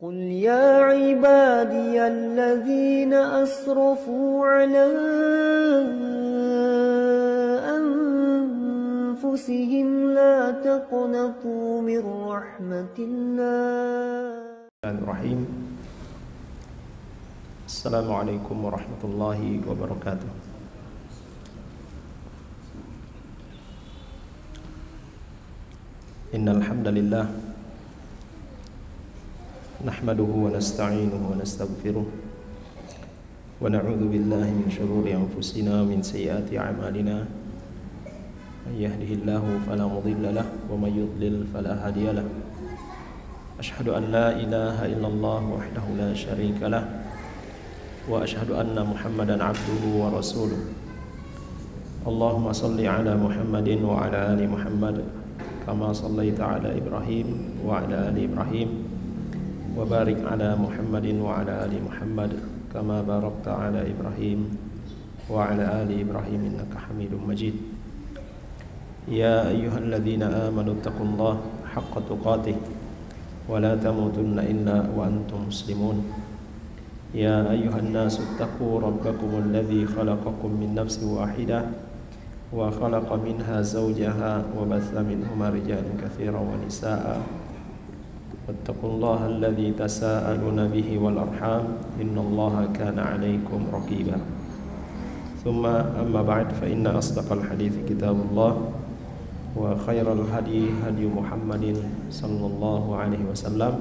قل يا عبادي الذين أسرفوا على أنفسهم لا تقنطوا من رحمة الله. Bismillahirrahmanirrahim. Assalamualaikum warahmatullahi wabarakatuh. Innal hamdalillah nahmaduhu wa nasta'inuhu wa nastaghfiruh wa na'udzu billahi min shururi anfusina wa min sayyiati a'malina. Man yahdihillahu fala mudilla lahu wa may yudlil fala hadiya lahu. Asyhadu an la ilaha illallah wahdahu la syarika lah wa asyhadu anna Muhammadan abduhu wa rasuluh. Allahumma salli ala Muhammadin wa ala ali Muhammad kama sallaita ala Ibrahim wa ala ali Ibrahim wa barik ala Muhammadin wa ala ali Muhammad kama barakta ala Ibrahim wa ala ali Ibrahim innaka Hamidum Majid. Ya ayyuhalladzina amanu taqullaha haqqa tuqatih wa la tamutunna illa wa antum muslimun. Ya ayyuhan nasu taqu rabbakumul ladzi khalaqakum min nafsin wahidah wa khalaqa minha zawjaha wa batha minhuma rijalan katsiran wa nisaa'a wattaqullaha alladzi tasaaluna bihi wal arham innallaha kana 'alaikum raqiba. Thumma amma ba'd fa inna asdaqal hadithi kitabullah wa khairal hadi hadi Muhammadin sallallahu alaihi wasallam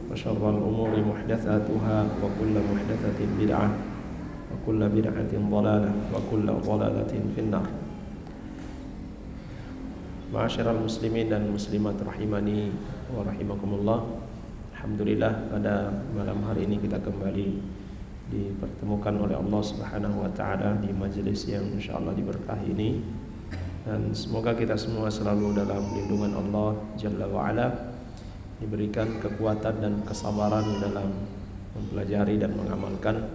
wa syarrul umuri muhdatsatuha wa kullu muhdatsatin bid'ah wa kullu bid'atin dhalalah wa kullu dhalalatin finnar. Ma'asyiral muslimin dan muslimat rahimani wa rahimakumullah. Alhamdulillah pada malam hari ini kita kembali dipertemukan oleh Allah Subhanahu wa taala di majelis yang insyaallah diberkahi ini. Dan semoga kita semua selalu dalam lindungan Allah Jalla wa'ala, diberikan kekuatan dan kesabaran dalam mempelajari dan mengamalkan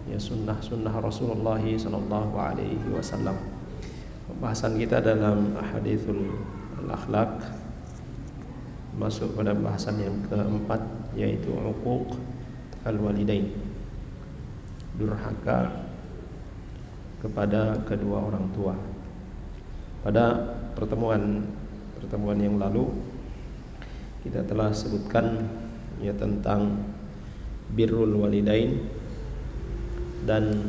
sunnah-sunnah Rasulullah sallallahu alaihi wasallam. Pembahasan kita dalam hadithul akhlak masuk pada bahasan yang keempat, yaitu uquq al-walidain, durhaka kepada kedua orang tua. Pada pertemuan yang lalu kita telah sebutkan tentang birrul walidain, dan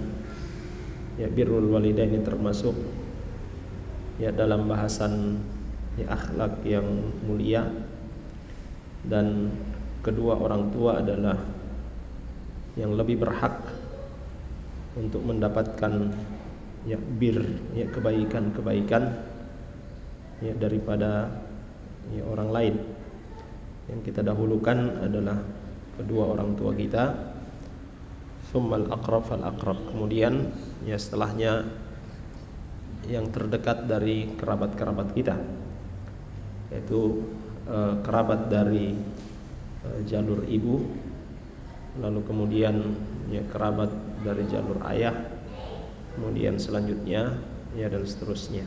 birrul walidain ini termasuk dalam bahasan akhlak yang mulia, dan kedua orang tua adalah yang lebih berhak untuk mendapatkan kebaikan daripada orang lain. Yang kita dahulukan adalah kedua orang tua kita, tsummal aqrab fal aqrab, kemudian setelahnya yang terdekat dari kerabat-kerabat kita, yaitu kerabat dari jalur ibu, lalu kemudian kerabat dari jalur ayah, kemudian selanjutnya dan seterusnya.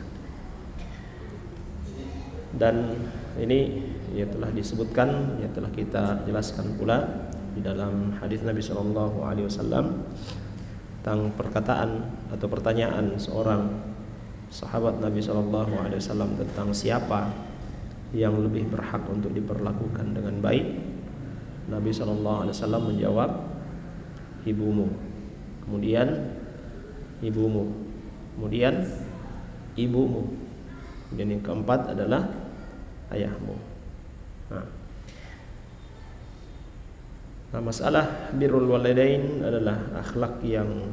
Dan ini telah disebutkan, telah kita jelaskan pula di dalam hadis Nabi sallallahu alaihi wasallam tentang perkataan atau pertanyaan seorang sahabat Nabi sallallahu alaihi wasallam tentang siapa yang lebih berhak untuk diperlakukan dengan baik. Nabi sallallahu alaihi wasallam menjawab, ibumu, kemudian ibumu, kemudian ibumu, dan yang keempat adalah ayahmu. Nah, masalah birrul walidain adalah akhlak yang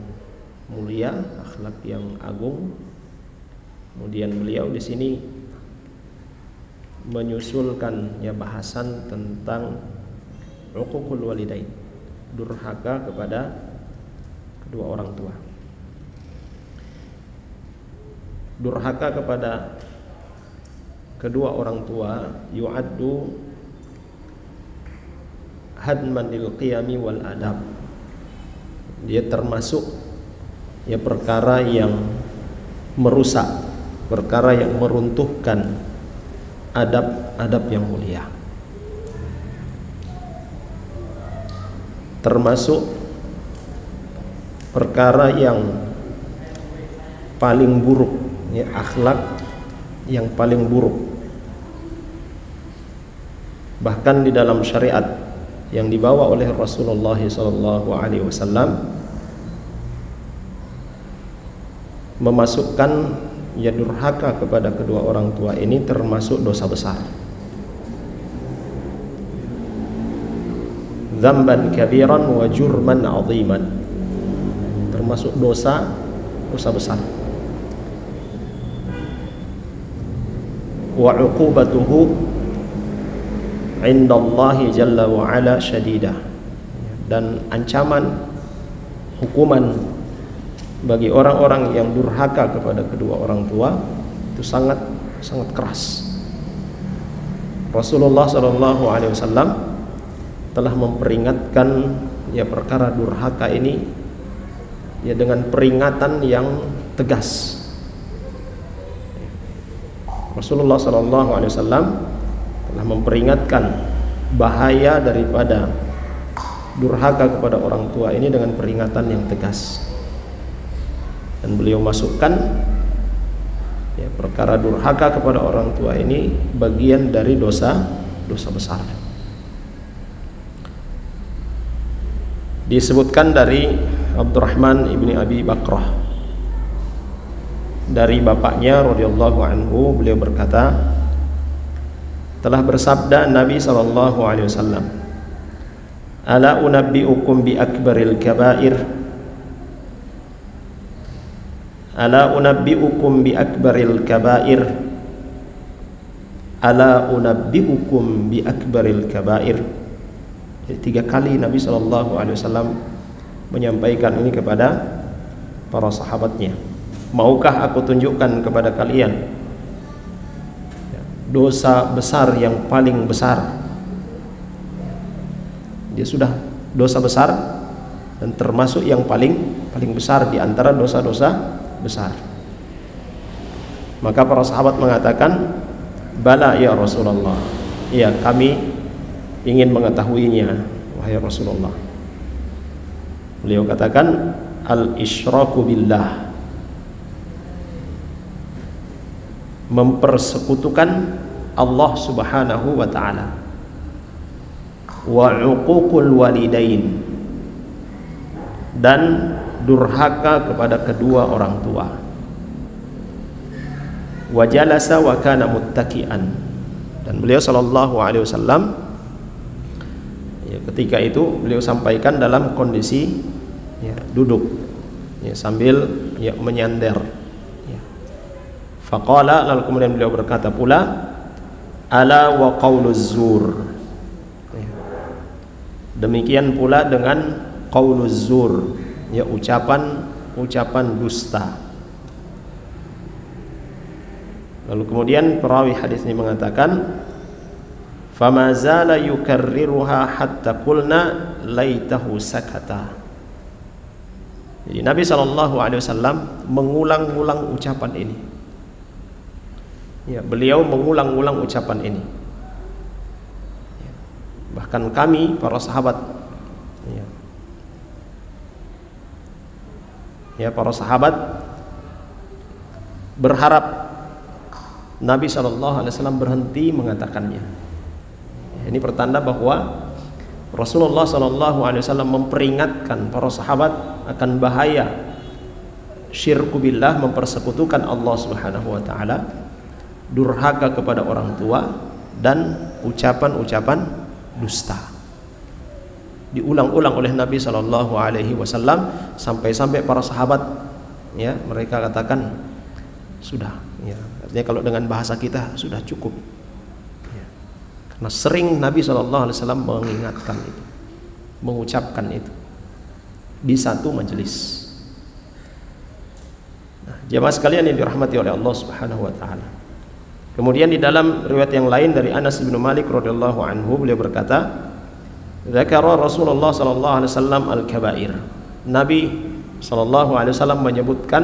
mulia, akhlak yang agung. Kemudian beliau di sini menyusulkan bahasan tentang uququl walidain, durhaka kepada kedua orang tua. Durhaka kepada kedua orang tua yu'addu hadman lil qiyami wal adab. Dia termasuk perkara yang merusak, perkara yang meruntuhkan adab-adab yang mulia. termasuk perkara yang paling buruk, ya, akhlak yang paling buruk. Bahkan di dalam syariat yang dibawa oleh Rasulullah SAW memasukkan ya durhaka kepada kedua orang tua ini termasuk dosa besar. Dzamban kabiran wa jurman 'aziman, termasuk dosa besar. Wa 'uqubatuhu 'indallahi jalla wa 'ala syadidah, dan ancaman hukuman bagi orang-orang yang durhaka kepada kedua orang tua itu sangat keras. Rasulullah SAW telah memperingatkan ya perkara durhaka ini ya dengan peringatan yang tegas. Rasulullah SAW telah memperingatkan bahaya daripada durhaka kepada orang tua ini dengan peringatan yang tegas. Dan beliau masukkan ya perkara durhaka kepada orang tua ini bagian dari dosa besar. Disebutkan dari Abdurrahman ibni Abi Bakrah dari bapaknya radhiyallahu anhu, beliau berkata, telah bersabda Nabi SAW, ala unabbi'ukum bi akbaril kabair, ala unabbi'ukum bi akbaril kabair, ala unabbi'ukum bi akbaril kabair. Jadi 3 kali Nabi SAW menyampaikan ini kepada para sahabatnya. Maukah aku tunjukkan kepada kalian dosa besar yang paling besar? Dia sudah dosa besar dan termasuk yang paling besar di antara dosa-dosa besar. Maka para sahabat mengatakan, bala ya Rasulullah, ya kami ingin mengetahuinya wahai Rasulullah. Beliau katakan, al-isyraku billah, mempersekutukan Allah Subhanahu wa ta'ala, wa uququl walidain, dan durhaka kepada kedua orang tua, wa jalasa wa kana muttaki'an, dan beliau sallallahu alaihi wasallam ya, ketika itu beliau sampaikan dalam kondisi ya, duduk ya, sambil ya, menyender ya. Faqala, lalu kemudian beliau berkata pula, ala wa qauluz zur, ya. Demikian pula dengan qauluz zur, ya, ucapan dusta. Lalu kemudian perawi hadis ini mengatakan, fama zala yukarriruha hatta qulna laitahu sakata. Jadi Nabi SAW mengulang-ulang ucapan ini. Ya, beliau mengulang-ulang ucapan ini. Ya, bahkan kami para sahabat, ya para sahabat berharap Nabi SAW berhenti mengatakannya. Ini pertanda bahwa Rasulullah SAW memperingatkan para sahabat akan bahaya syirku billah, mempersekutukan Allah Subhanahu wa ta'ala, durhaka kepada orang tua, dan ucapan-ucapan dusta. Diulang-ulang oleh Nabi SAW sampai-sampai para sahabat ya, mereka katakan sudah ya, artinya kalau dengan bahasa kita sudah cukup. Karena sering Nabi SAW mengingatkan itu, mengucapkan itu di satu majelis. Nah, jemaah sekalian yang dirahmati oleh Allah Subhanahu wa ta'ala. Kemudian di dalam riwayat yang lain dari Anas bin Malik radhiyallahu anhu, beliau berkata, dzakara Rasulullah sallallahu alaihi wasallam al-kabair. Nabi sallallahu alaihi wasallam menyebutkan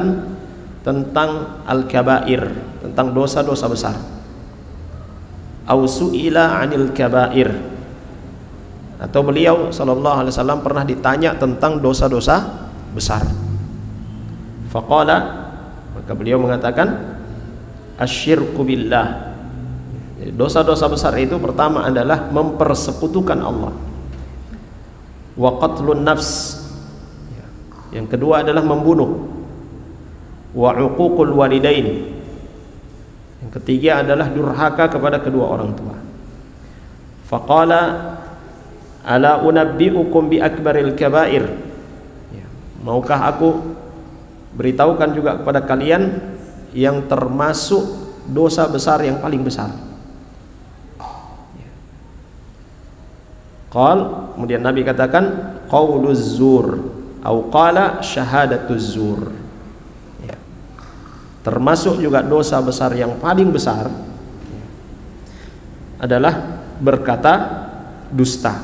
tentang al-kabair, tentang dosa-dosa besar. Au su'ila 'anil kabair, atau beliau sallallahu alaihi wasallam pernah ditanya tentang dosa-dosa besar. Faqala, maka beliau mengatakan asyirku billah. Dosa-dosa besar itu pertama adalah mempersekutukan Allah. Wa qatlun nafs. Yang kedua adalah membunuh. Wa uququl walidain. Yang ketiga adalah durhaka kepada kedua orang tua. Faqala ala unabbi'ukum bi akbaril kabair. Maukah aku beritahukan juga kepada kalian yang termasuk dosa besar yang paling besar? Kemudian Nabi katakan qauluz zur atau qala syahadatuz zur. Termasuk juga dosa besar yang paling besar adalah berkata dusta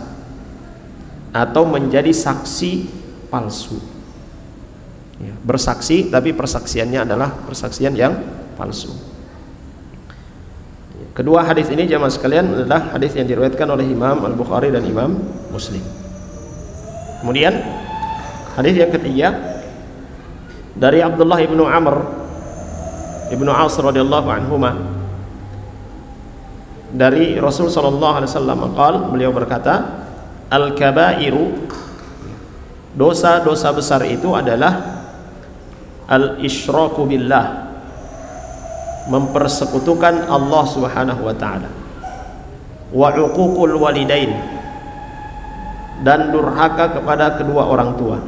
atau menjadi saksi palsu. Bersaksi tapi persaksiannya adalah persaksian yang palsu. Kedua hadis ini jamaah sekalian adalah hadis yang diriwayatkan oleh Imam Al-Bukhari dan Imam Muslim. Kemudian hadis yang ketiga dari Abdullah ibnu Amr ibnu As radhiyallahu anhuma, dari Rasul sallallahu alaihi wasallam beliau berkata, al-kabairu, dosa-dosa besar itu adalah al-isyraku billah, mempersekutukan Allah Subhanahu wa taala, wa uququl walidain, dan durhaka kepada kedua orang tua,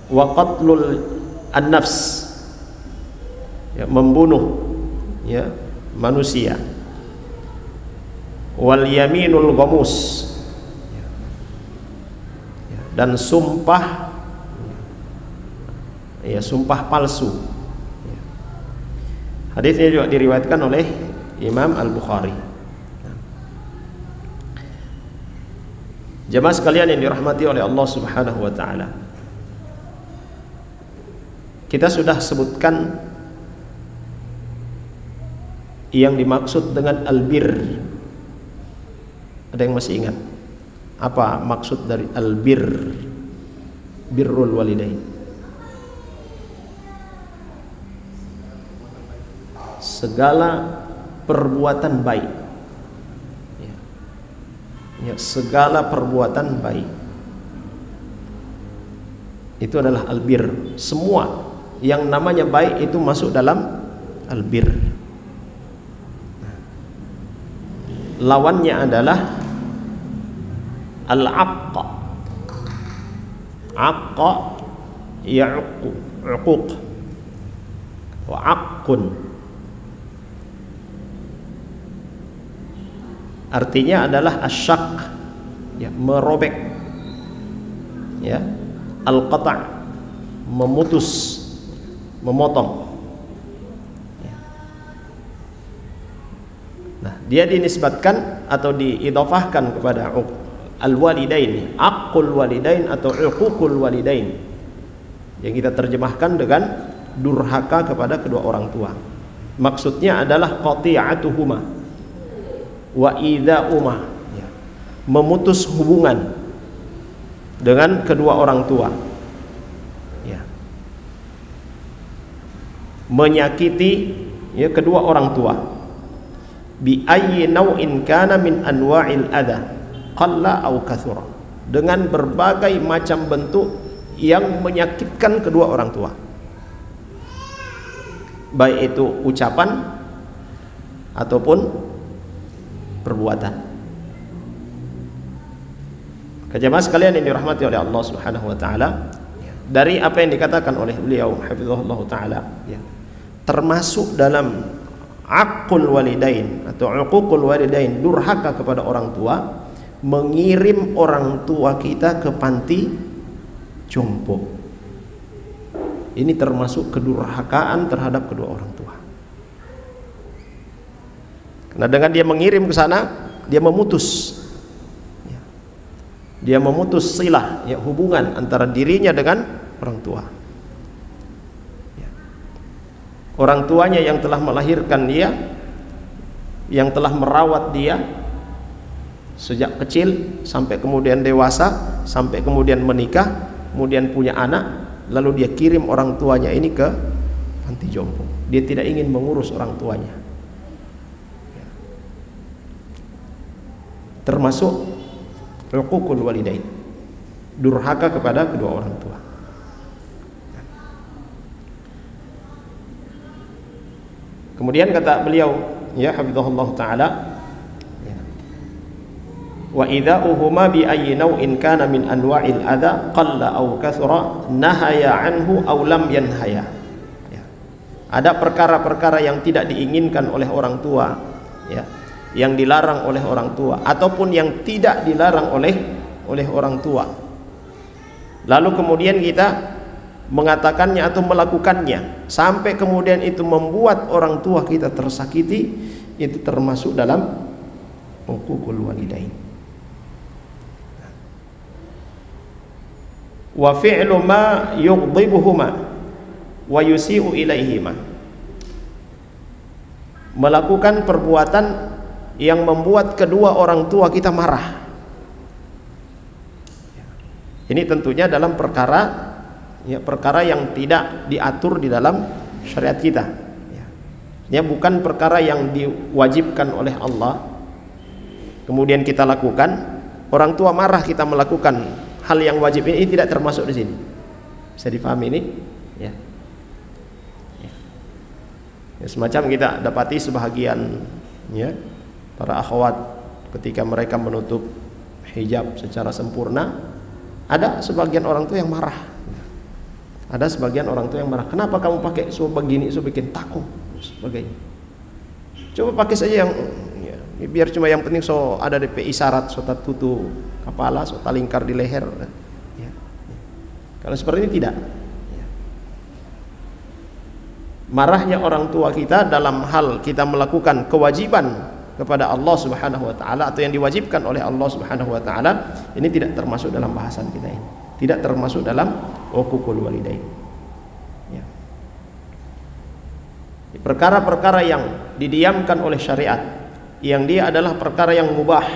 wa qatlul an-nafs, membunuh manusia, wal yaminul ghamus, dan sumpah sumpah palsu. Hadis ini juga diriwayatkan oleh Imam Al-Bukhari. Jemaah sekalian yang dirahmati oleh Allah Subhanahu wa taala, kita sudah sebutkan yang dimaksud dengan albir. Ada yang masih ingat apa maksud dari albir? Birrul walidain. Segala perbuatan baik, segala perbuatan baik itu adalah albir. Semua yang namanya baik itu masuk dalam albir. Lawannya adalah al-aqqa. Aqqa ya'uq, uquq, wa aqqun. Artinya adalah asyak, merobek, al-qata', memutus, memotong. Nah, dia dinisbatkan atau diidhafahkan kepada al-walidain, aqul walidain atau uququl walidain, yang kita terjemahkan dengan durhaka kepada kedua orang tua. Maksudnya adalah qati'atuhuma wa idza'uma, memutus hubungan dengan kedua orang tua, menyakiti kedua orang tua, bi ayyi naw'in kana min anwa'il adha qalla aw kathura, dengan berbagai macam bentuk yang menyakitkan kedua orang tua, baik itu ucapan ataupun perbuatan. Jemaah sekalian yang dirahmati oleh Allah Subhanahu wa taala, dari apa yang dikatakan oleh beliau hafizahullah taala, termasuk dalam aqul walidain atau uququl walidain, durhaka kepada orang tua, mengirim orang tua kita ke panti jompo. Ini termasuk kedurhakaan terhadap kedua orang tua. Karena dengan dia mengirim ke sana, dia memutus silah, hubungan antara dirinya dengan orang tua. Orang tuanya yang telah melahirkan dia, yang telah merawat dia, Sejak kecil sampai kemudian dewasa, sampai kemudian menikah, kemudian punya anak, lalu dia kirim orang tuanya ini ke panti jompo. Dia tidak ingin mengurus orang tuanya. Termasuk uququl walidain, durhaka kepada kedua orang tua. Kemudian kata beliau, ya hafizahullah taala, wa idza'uhuma bi ayyi naw'in kana min anwa'il adza qalla aw kathura nahaya anhu aw lam yanhaya. Ya. Ada perkara-perkara yang tidak diinginkan oleh orang tua, ya, yang dilarang oleh orang tua ataupun yang tidak dilarang oleh orang tua. Lalu kemudian kita mengatakannya atau melakukannya sampai kemudian itu membuat orang tua kita tersakiti, itu termasuk dalam uququl walidain. Wa fi'lu ma yughdibuhuma wa yusi'u ilaihima, melakukan perbuatan yang membuat kedua orang tua kita marah. Ini tentunya dalam perkara, ya, perkara yang tidak diatur di dalam syariat kita, ya. Ini bukan perkara yang diwajibkan oleh Allah kemudian kita lakukan, orang tua marah kita melakukan hal yang wajib ini tidak termasuk di sini. Bisa difahami ini? Ya. Ya, semacam kita dapati sebahagian, ya, para akhwat ketika mereka menutup hijab secara sempurna, ada sebagian orang tua yang marah. Ada sebagian orang tua yang marah. Kenapa kamu pakai begini, bikin takut sebagainya. Coba pakai saja yang, ya, biar cuma yang penting so ada DP isyarat, so tutu kepala, so lingkar di leher, ya. Kalau seperti ini tidak, ya. Marahnya orang tua kita dalam hal kita melakukan kewajiban kepada Allah Subhanahu wa taala atau yang diwajibkan oleh Allah Subhanahu wa taala, ini tidak termasuk dalam bahasan kita ini. Tidak termasuk dalam uququl walidain. Ya. Perkara-perkara yang didiamkan oleh syariat, yang dia adalah perkara yang mubah,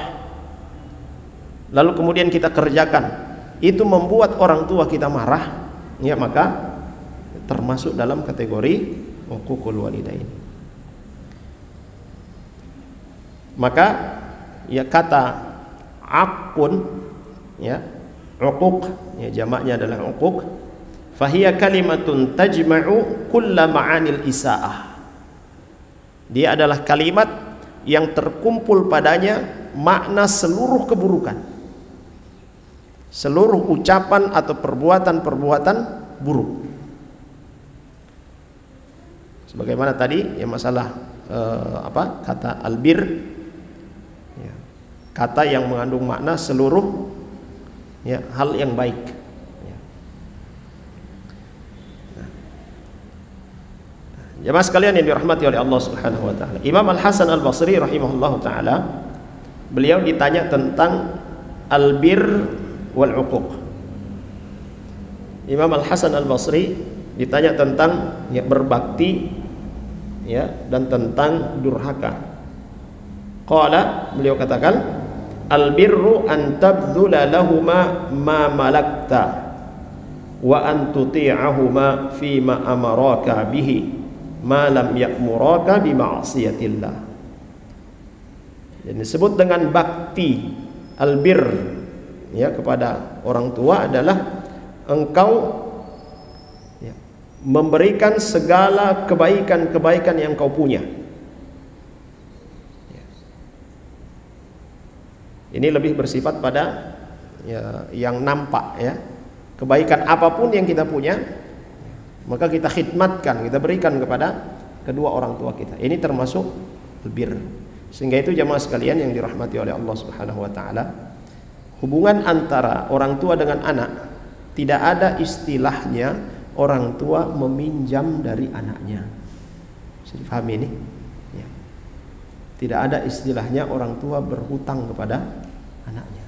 lalu kemudian kita kerjakan, itu membuat orang tua kita marah, ya, maka termasuk dalam kategori uququl walidain. Maka ya kata aqun, ya, uquq, ya, jamaknya adalah uquq, fahiya kalimatun tajma'u kulla ma'anil isaah. Dia adalah kalimat yang terkumpul padanya makna seluruh keburukan, seluruh ucapan atau perbuatan-perbuatan buruk. Sebagaimana tadi ya masalah kata albir, ya, kata yang mengandung makna seluruh, ya, hal yang baik, ya. Jemaah sekalian yang dirahmati oleh Allah Subhanahu wa taala, Imam Al-Hasan Al-Basri rahimahullahu taala, beliau ditanya tentang albir wal uquq. Imam Al-Hasan Al-Basri ditanya tentang, ya, berbakti, ya, dan tentang durhaka. Qala, beliau katakan, albirru an tabdhula lahuma ma malakta wa an tuti'ahuma fi ma amaraka bihi ma lam ya'muraka bi ma'siyatillah. Jadi disebut dengan bakti albir, ya, kepada orang tua adalah engkau, ya, memberikan segala kebaikan-kebaikan yang kau punya. Ya. Ini lebih bersifat pada, ya, yang nampak, ya. Kebaikan apapun yang kita punya, maka kita khidmatkan, kita berikan kepada kedua orang tua kita. Ini termasuk albir. Sehingga itu jamaah sekalian yang dirahmati oleh Allah Subhanahu wa taala, hubungan antara orang tua dengan anak tidak ada istilahnya orang tua meminjam dari anaknya. Bisa dipahami ini? Ya. Tidak ada istilahnya orang tua berhutang kepada anaknya.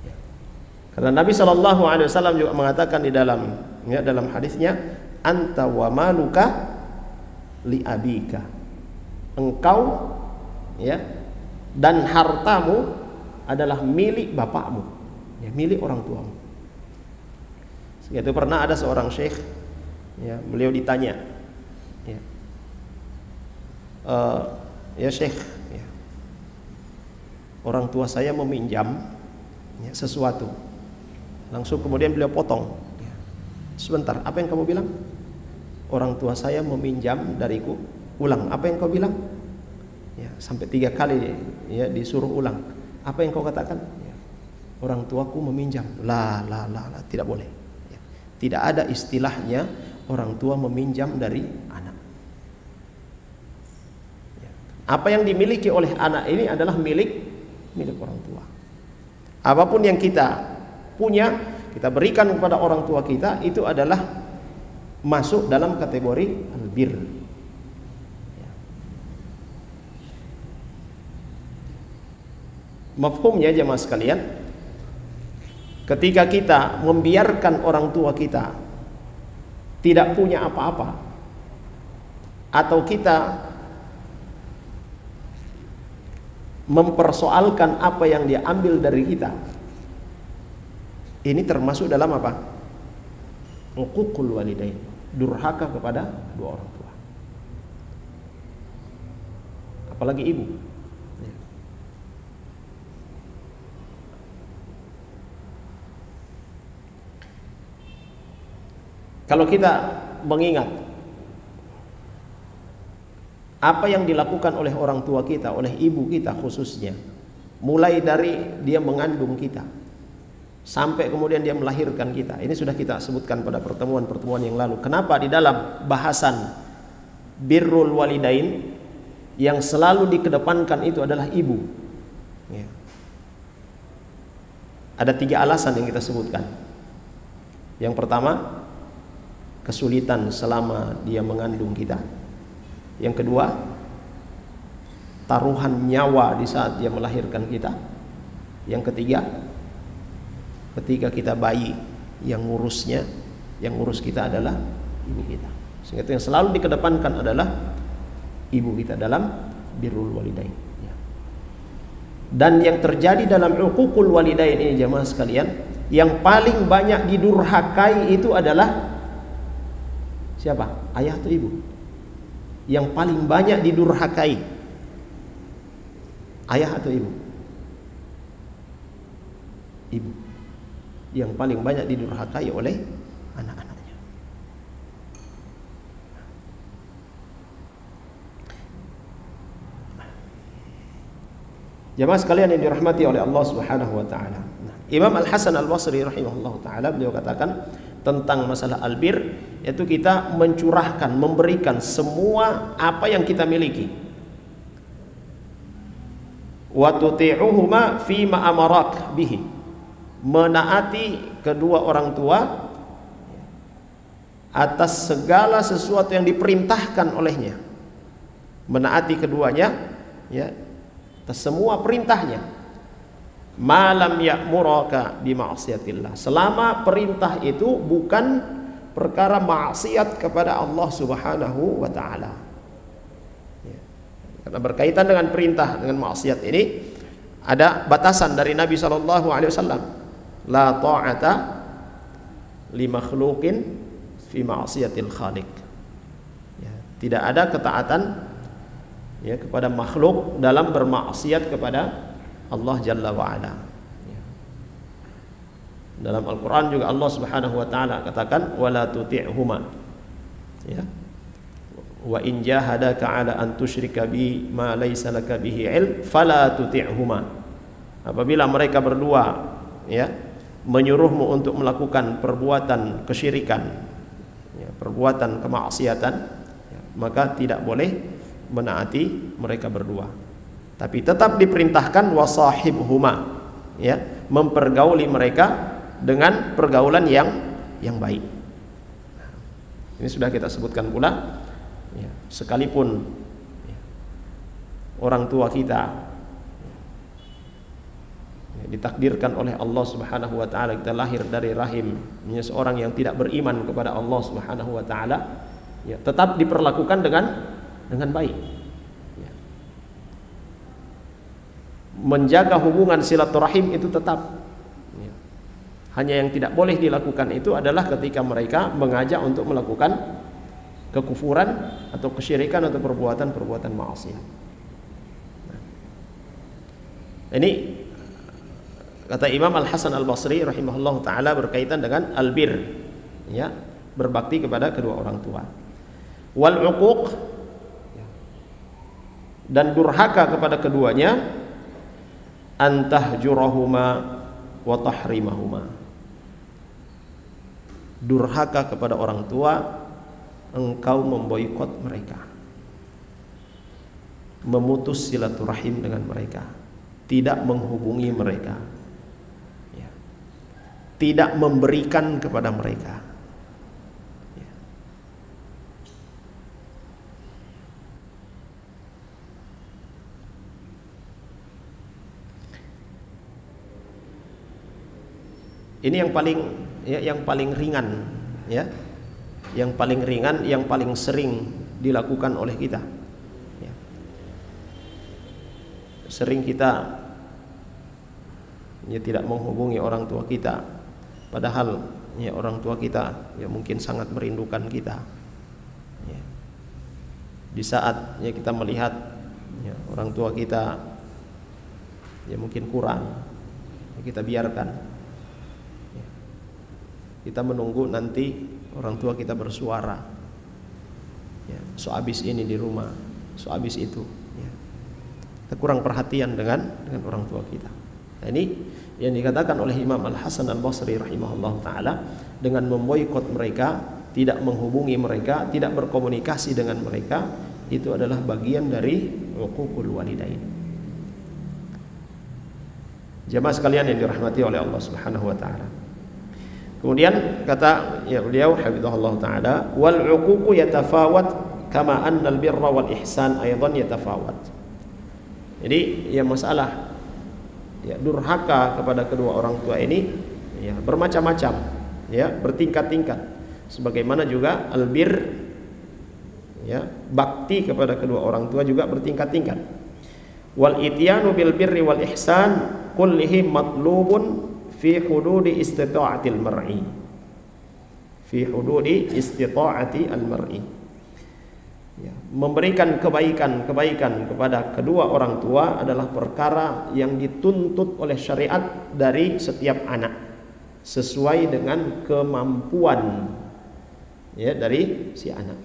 Ya. Karena Nabi SAW juga mengatakan di dalam, ya, dalam hadisnya, anta wa maluka li abika. Engkau, ya, dan hartamu adalah milik bapakmu, ya, milik orang tuamu. Itu pernah ada seorang syekh, ya, beliau ditanya, ya, ya syekh, ya, orang tua saya meminjam, ya, sesuatu, langsung kemudian beliau potong, ya. Sebentar, apa yang kamu bilang? Orang tua saya meminjam dariku. Ulang, apa yang kau bilang? Ya, sampai 3 kali, ya, disuruh ulang. Apa yang kau katakan? Ya, orang tuaku meminjam. La, tidak boleh. Ya, tidak ada istilahnya orang tua meminjam dari anak. Ya, apa yang dimiliki oleh anak ini adalah milik orang tua. Apapun yang kita punya, kita berikan kepada orang tua kita, itu adalah masuk dalam kategori albir. Mafhumnya jemaah sekalian, ketika kita membiarkan orang tua kita tidak punya apa-apa, atau kita mempersoalkan apa yang dia ambil dari kita, ini termasuk dalam apa? Uququl walidain, durhaka kepada kedua orang tua, apalagi ibu. Kalau kita mengingat apa yang dilakukan oleh orang tua kita, oleh ibu kita khususnya, mulai dari dia mengandung kita sampai kemudian dia melahirkan kita, ini sudah kita sebutkan pada pertemuan-pertemuan yang lalu. Kenapa di dalam bahasan birrul walidain yang selalu dikedepankan itu adalah ibu, ya. Ada 3 alasan yang kita sebutkan. Yang pertama, kesulitan selama dia mengandung kita. Yang kedua, taruhan nyawa di saat dia melahirkan kita. Yang ketiga, ketika kita bayi, yang ngurusnya, yang ngurus kita adalah ibu kita. Sehingga itu yang selalu dikedepankan adalah ibu kita dalam birrul walidain, ya. Dan yang terjadi dalam uququl walidain ini jemaah sekalian, yang paling banyak didurhakai itu adalah siapa? Ayah atau ibu? Yang paling banyak didurhakai, ayah atau ibu? Ibu. Yang paling banyak didurhakai oleh anak-anaknya. Jemaah sekalian yang dirahmati oleh Allah Subhanahu wa taala. Imam Al-Hasan Al-Basri rahimahullah taala, beliau katakan tentang masalah albir, yaitu kita mencurahkan, memberikan semua apa yang kita miliki. Wa tuti'uhuma fi ma amarak bihi, menaati kedua orang tua atas segala sesuatu yang diperintahkan olehnya. Menaati keduanya, ya, atas semua perintahnya. Malam ya'muraka bima'siyatillah, selama perintah itu bukan perkara maksiat kepada Allah Subhanahu wa taala. Ya. Karena berkaitan dengan perintah dengan maksiat ini ada batasan dari Nabi sallallahu alaihi wasallam. La ta'ata li makhluqin fi ma'siyatil khaliq. Ya, tidak ada ketaatan, ya, kepada makhluk dalam bermaksiat kepada Allah Jalla wa'ala. Dalam Al-Quran juga Allah Subhanahu wa ta'ala katakan wala tuti'huma, ya, wa in jahadaka ala an tusyrika bi ma laysa laka bihi ilm fala tuti'huma. Apabila mereka berdua, ya, menyuruhmu untuk melakukan perbuatan kesyirikan, ya, perbuatan kemaksiatan, ya, maka tidak boleh menaati mereka berdua. Tapi tetap diperintahkan wasahibhuma, ya, mempergauli mereka dengan pergaulan yang baik. Ini sudah kita sebutkan pula, ya, sekalipun, ya, orang tua kita, ya, ditakdirkan oleh Allah Subhanahu wa taala kita lahir dari rahim seorang yang tidak beriman kepada Allah Subhanahu wa taala, ya, tetap diperlakukan dengan baik. menjaga hubungan silaturahim itu tetap. Hanya yang tidak boleh dilakukan itu adalah ketika mereka mengajak untuk melakukan kekufuran atau kesyirikan atau perbuatan-perbuatan maksiat. Ini kata Imam Al-Hasan Al-Basri rahimahullah ta'ala berkaitan dengan albir, ya, berbakti kepada kedua orang tua. Wal uquq, dan durhaka kepada keduanya, antahjurahuma wa tahrimahuma. Durhaka kepada orang tua, engkau memboikot mereka, memutus silaturahim dengan mereka, tidak menghubungi mereka, ya, tidak memberikan kepada mereka, ya. Ini yang paling ringan, ya, yang paling ringan, yang paling sering dilakukan oleh kita, ya. Sering kita, ya, tidak menghubungi orang tua kita, padahal, ya, orang tua kita, ya, mungkin sangat merindukan kita, ya. Di saat, ya, kita melihat, ya, orang tua kita, ya, mungkin kurang, ya, kita biarkan, ya. Kita menunggu nanti orang tua kita bersuara, ya, so habis ini di rumah, so habis itu, ya. Kita kurang perhatian dengan orang tua kita. Nah, ini yang dikatakan oleh Imam Al-Hasan Al-Basri rahimahullah ta'ala, dengan memboikot mereka, tidak menghubungi mereka, tidak berkomunikasi dengan mereka, itu adalah bagian dari uququl walidain. Jamaah sekalian yang dirahmati oleh Allah Subhanahu wa taala. Kemudian kata, ya, beliau hafizahullah taala, wal uququ yatafawat kama anna al birra wal ihsan aidan yatafawat. Jadi, ya, masalah, ya, durhaka kepada kedua orang tua ini, ya, bermacam-macam, ya, bertingkat-tingkat. Sebagaimana juga albir, ya, bakti kepada kedua orang tua juga bertingkat-tingkat. Wal ityanu bil birri wal ihsan kullihi matlubun fi hududi istita'atil mar'i, fi hududi istita'ati al-mar'i, ya, memberikan kebaikan kepada kedua orang tua adalah perkara yang dituntut oleh syariat dari setiap anak sesuai dengan kemampuan, ya, dari si anak,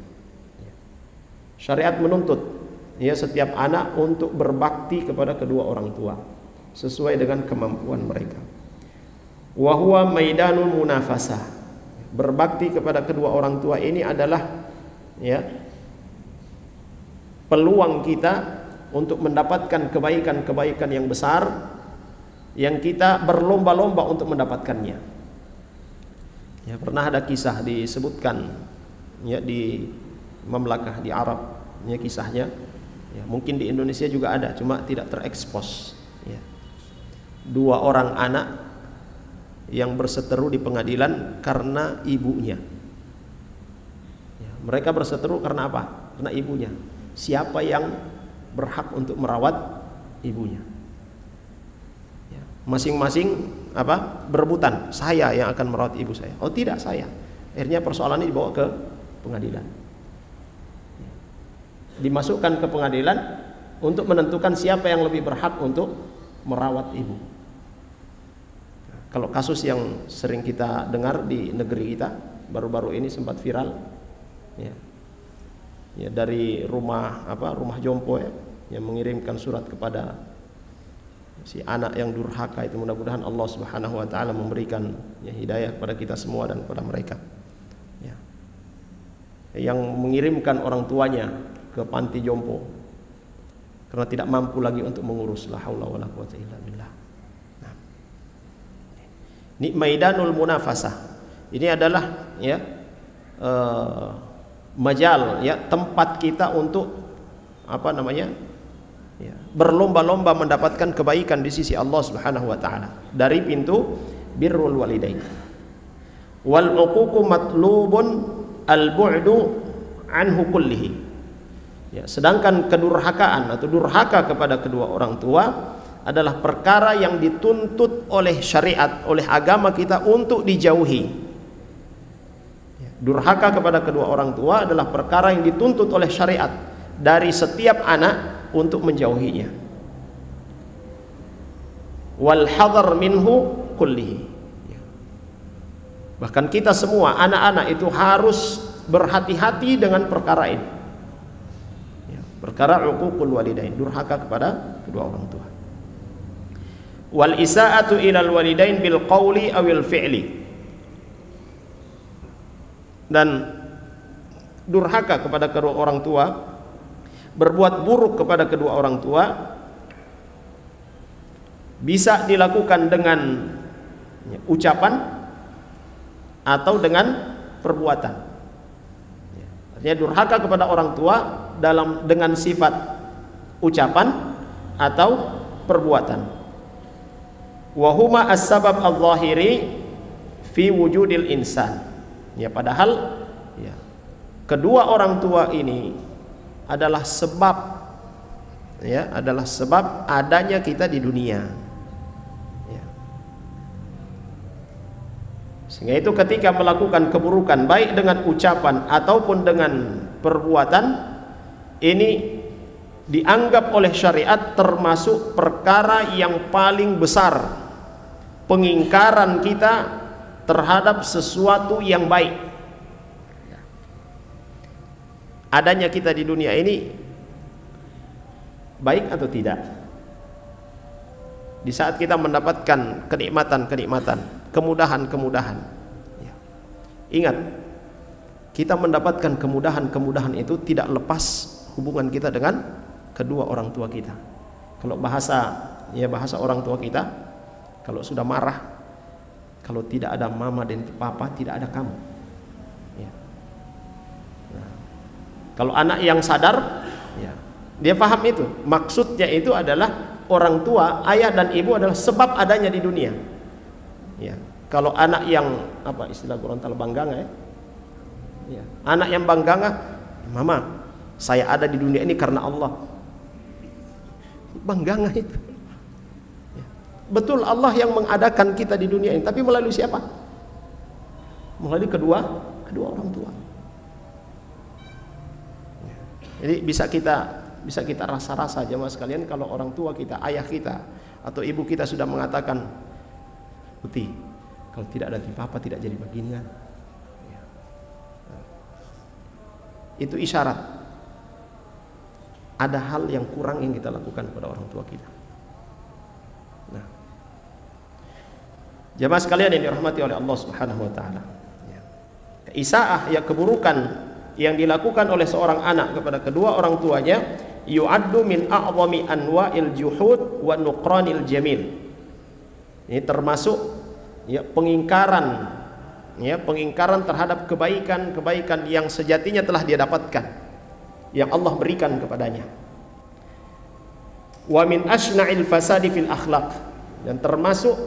ya. Syariat menuntut, ya, setiap anak untuk berbakti kepada kedua orang tua sesuai dengan kemampuan mereka. Wa huwa maidanul munafasah. Berbakti kepada kedua orang tua ini adalah, ya, peluang kita untuk mendapatkan kebaikan-kebaikan yang besar yang kita berlomba-lomba untuk mendapatkannya. Ya, pernah ada kisah disebutkan, ya, di Mamlakah di Arab, ya, kisahnya, ya, mungkin di Indonesia juga ada, cuma tidak terekspos, ya. 2 orang anak yang berseteru di pengadilan karena ibunya, ya, mereka berseteru karena apa? Karena ibunya. Siapa yang berhak untuk merawat ibunya? Ya, masing-masing apa? Berebutan, saya yang akan merawat ibu saya. Oh tidak, saya. Akhirnya persoalan ini dibawa ke pengadilan, ya. Dimasukkan ke pengadilan untuk menentukan siapa yang lebih berhak untuk merawat ibu. Kalau kasus yang sering kita dengar di negeri kita baru-baru ini sempat viral, ya, ya, dari rumah jompo, ya, yang mengirimkan surat kepada si anak yang durhaka itu. Mudah-mudahan Allah Subhanahu wa taala memberikan, ya, hidayah kepada kita semua dan kepada mereka, ya, yang mengirimkan orang tuanya ke panti jompo karena tidak mampu lagi untuk mengurus. La haula wala quwwata illa billah. Ini maidanul munafasah. Ini adalah, ya, majal, ya, tempat kita untuk apa namanya, ya, berlomba-lomba mendapatkan kebaikan di sisi Allah Subhanahu wa taala dari pintu birrul walidain. Wal uququ matlubun al bu'du anhu kullihi. Ya, sedangkan kedurhakaan atau durhaka kepada kedua orang tua adalah perkara yang dituntut oleh syariat, oleh agama kita untuk dijauhi. Durhaka kepada kedua orang tua adalah perkara yang dituntut oleh syariat dari setiap anak untuk menjauhinya. Wal hadar minhu kullihi. Bahkan kita semua anak-anak itu harus berhati-hati dengan perkara ini. Perkara uququl walidain, durhaka kepada kedua orang tua. Wal isaatu ilal walidain bil qawli awil fi'li. Dan durhaka kepada kedua orang tua, berbuat buruk kepada kedua orang tua, bisa dilakukan dengan ucapan atau dengan perbuatan. Artinya durhaka kepada orang tua dengan sifat ucapan atau perbuatan. Wahuma as-sabab al-zahiri fi wujudil insan. Ya, padahal ya, kedua orang tua ini adalah sebab, ya, adalah sebab adanya kita di dunia. Ya. Sehingga itu ketika melakukan keburukan baik dengan ucapan ataupun dengan perbuatan, ini dianggap oleh syariat termasuk perkara yang paling besar, pengingkaran kita terhadap sesuatu yang baik. Adanya kita di dunia ini baik atau tidak? Di saat kita mendapatkan kenikmatan-kenikmatan, kemudahan-kemudahan, ya. Ingat, kita mendapatkan kemudahan-kemudahan itu tidak lepas hubungan kita dengan kedua orang tua kita. Kalau bahasa orang tua kita, kalau sudah marah, kalau tidak ada mama dan papa, tidak ada kamu. Ya. Nah, kalau anak yang sadar, ya, dia paham itu. Maksudnya itu adalah orang tua, ayah dan ibu adalah sebab adanya di dunia. Ya. Kalau anak yang istilah Gorontalo bangganga, ya. Anak yang bangganga, mama, saya ada di dunia ini karena Allah. Bangganga itu. Ya. Betul, Allah yang mengadakan kita di dunia ini, tapi melalui siapa? Melalui kedua orang tua. Ya. Jadi bisa kita rasa-rasa jemaah sekalian, kalau orang tua kita, ayah kita atau ibu kita sudah mengatakan, Putih, kalau tidak ada papa tidak jadi begini kan. Ya. Nah. Itu isyarat ada hal yang kurang yang kita lakukan kepada orang tua kita. Nah, jemaah sekalian yang dirahmati oleh Allah Subhanahu wa taala. Ya. Isaah, ya, keburukan yang dilakukan oleh seorang anak kepada kedua orang tuanya, yu'addu min a'zami anwa'il juhud wa nuqranil jamil. Ini termasuk, ya, pengingkaran terhadap kebaikan yang sejatinya telah dia dapatkan, yang Allah berikan kepadanya. Wa min asna'il fasadi fil akhlaq, dan termasuk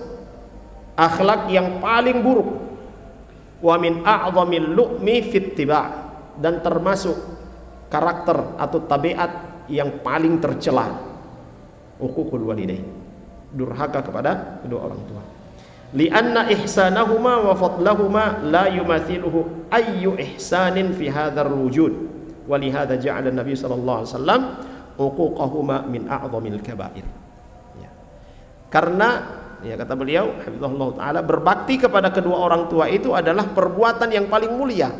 akhlak yang paling buruk. Wa min a'zamil lu'mi fit tiba', dan termasuk karakter atau tabiat yang paling tercela, uququl walidain, durhaka kepada kedua orang tua. Li'anna ihsanahuma wa fadlahuma la yumathiluhu ayyu ihsanin fi hadzal wujud. Walihada ja'ala Nabi sallallahu alaihi wasallam uquqahuma min a'zamil kaba'ir. Ya. Karena, ya, kata beliau hafizahullah taala, berbakti kepada kedua orang tua itu adalah perbuatan yang paling mulia,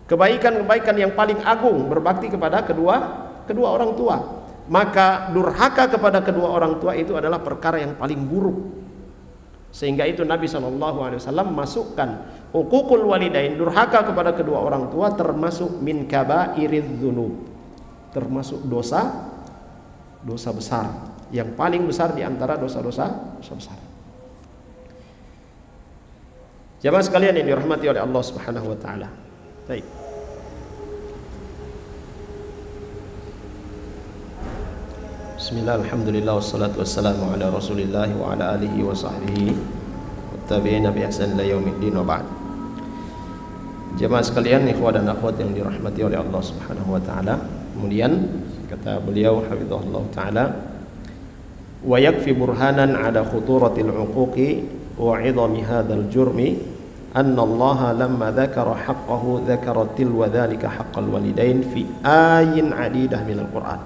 kebaikan-kebaikan yang paling agung, berbakti kepada kedua orang tua. Maka durhaka kepada kedua orang tua itu adalah perkara yang paling buruk. Sehingga itu Nabi SAW masukkan uququl walidain, durhaka kepada kedua orang tua, termasuk min kabairidz dzunub, termasuk dosa besar, yang paling besar di antara dosa-dosa besar. Jemaah sekalian yang dirahmati oleh Allah Subhanahu wa taala. Baik. Bismillah, alhamdulillah, wassalatu wassalamu ala rasulillah wa ala alihi wa sahbihi wattabi'ina bi ihsan ila yaumiddin wa ba'd. Jemaah sekalian, ikhwah dan akhwat yang dirahmati oleh Allah Subhanahu wa taala. Kemudian kata beliau hafizahullah taala, wa yakfi burhanan ala khuturatil uquqi wa 'idhami hadzal jurmi anna Allah lamma dzakara haqqahu dzakara tilwa dzalika haqqal walidain fi ayin 'adidah minal Qur'an.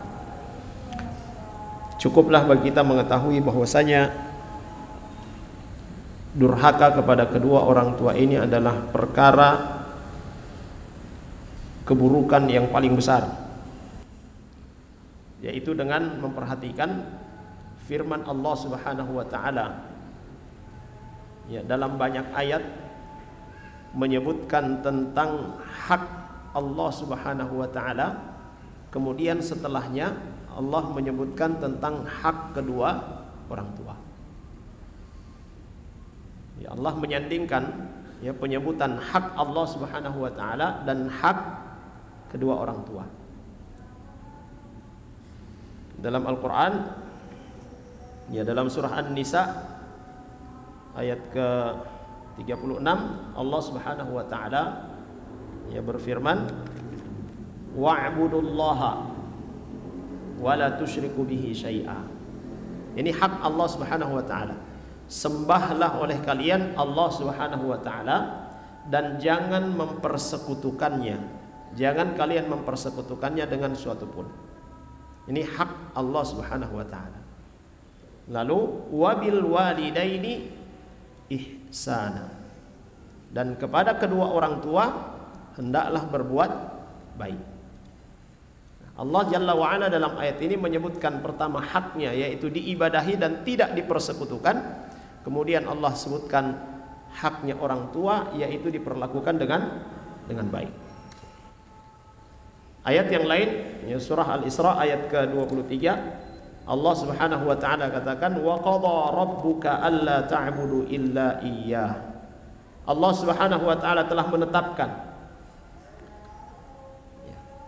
Cukuplah bagi kita mengetahui bahwasanya durhaka kepada kedua orang tua ini adalah perkara keburukan yang paling besar, yaitu dengan memperhatikan firman Allah Subhanahu wa taala ya, dalam banyak ayat menyebutkan tentang hak Allah Subhanahu wa taala, kemudian setelahnya Allah menyebutkan tentang hak kedua orang tua. Ya, Allah menyandingkan ya penyebutan hak Allah Subhanahu wa taala dan hak kedua orang tua. Dalam Al-Qur'an ya, dalam surah An-Nisa ayat ke-36 Allah Subhanahu wa taala ya berfirman, wa'budullaha wa la tusyriku bihi syai'a. Ini hak Allah Subhanahu wa taala. Sembahlah oleh kalian Allah Subhanahu wa taala dan jangan mempersekutukannya. Jangan kalian mempersekutukannya dengan suatu pun. Ini hak Allah Subhanahu wa taala. Lalu wabil walidaini ihsana. Dan kepada kedua orang tua hendaklah berbuat baik. Allah Jalla wa Ala dalam ayat ini menyebutkan pertama haknya, yaitu diibadahi dan tidak dipersekutukan. Kemudian Allah sebutkan haknya orang tua, yaitu diperlakukan dengan baik. Ayat yang lain ya, surah Al-Isra ayat ke-23 Allah Subhanahu wa taala katakan, wa qadha rabbuka alla ta'budu illa iyyah. Allah Subhanahu wa taala telah menetapkan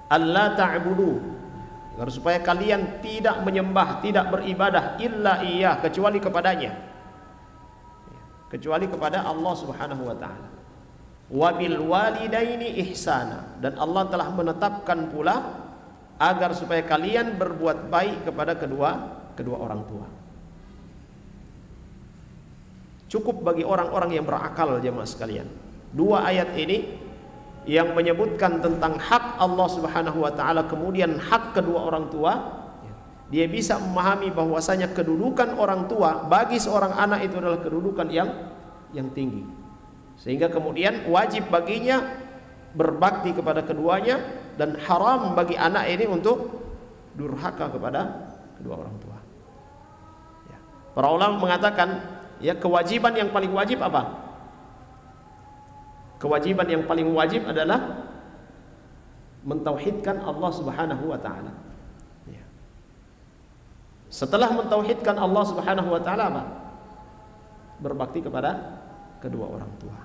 alla ta'budu, agar supaya kalian tidak menyembah, tidak beribadah illa iyyah, kecuali kepadanya, kecuali kepada Allah Subhanahu wa taala. Wabil walidaini ihsana, dan Allah telah menetapkan pula agar supaya kalian berbuat baik kepada kedua orang tua. Cukup bagi orang-orang yang berakal jemaah sekalian. Dua ayat ini yang menyebutkan tentang hak Allah Subhanahu wa taala, kemudian hak kedua orang tua, dia bisa memahami bahwasanya kedudukan orang tua bagi seorang anak itu adalah kedudukan yang tinggi. Sehingga kemudian wajib baginya berbakti kepada keduanya, dan haram bagi anak ini untuk durhaka kepada kedua orang tua. Ya. Para ulama mengatakan, ya, kewajiban yang paling wajib apa? Kewajiban yang paling wajib adalah mentauhidkan Allah Subhanahu wa taala. Ya. Setelah mentauhidkan Allah Subhanahu wa taala apa? Berbakti kepada kedua orang tua.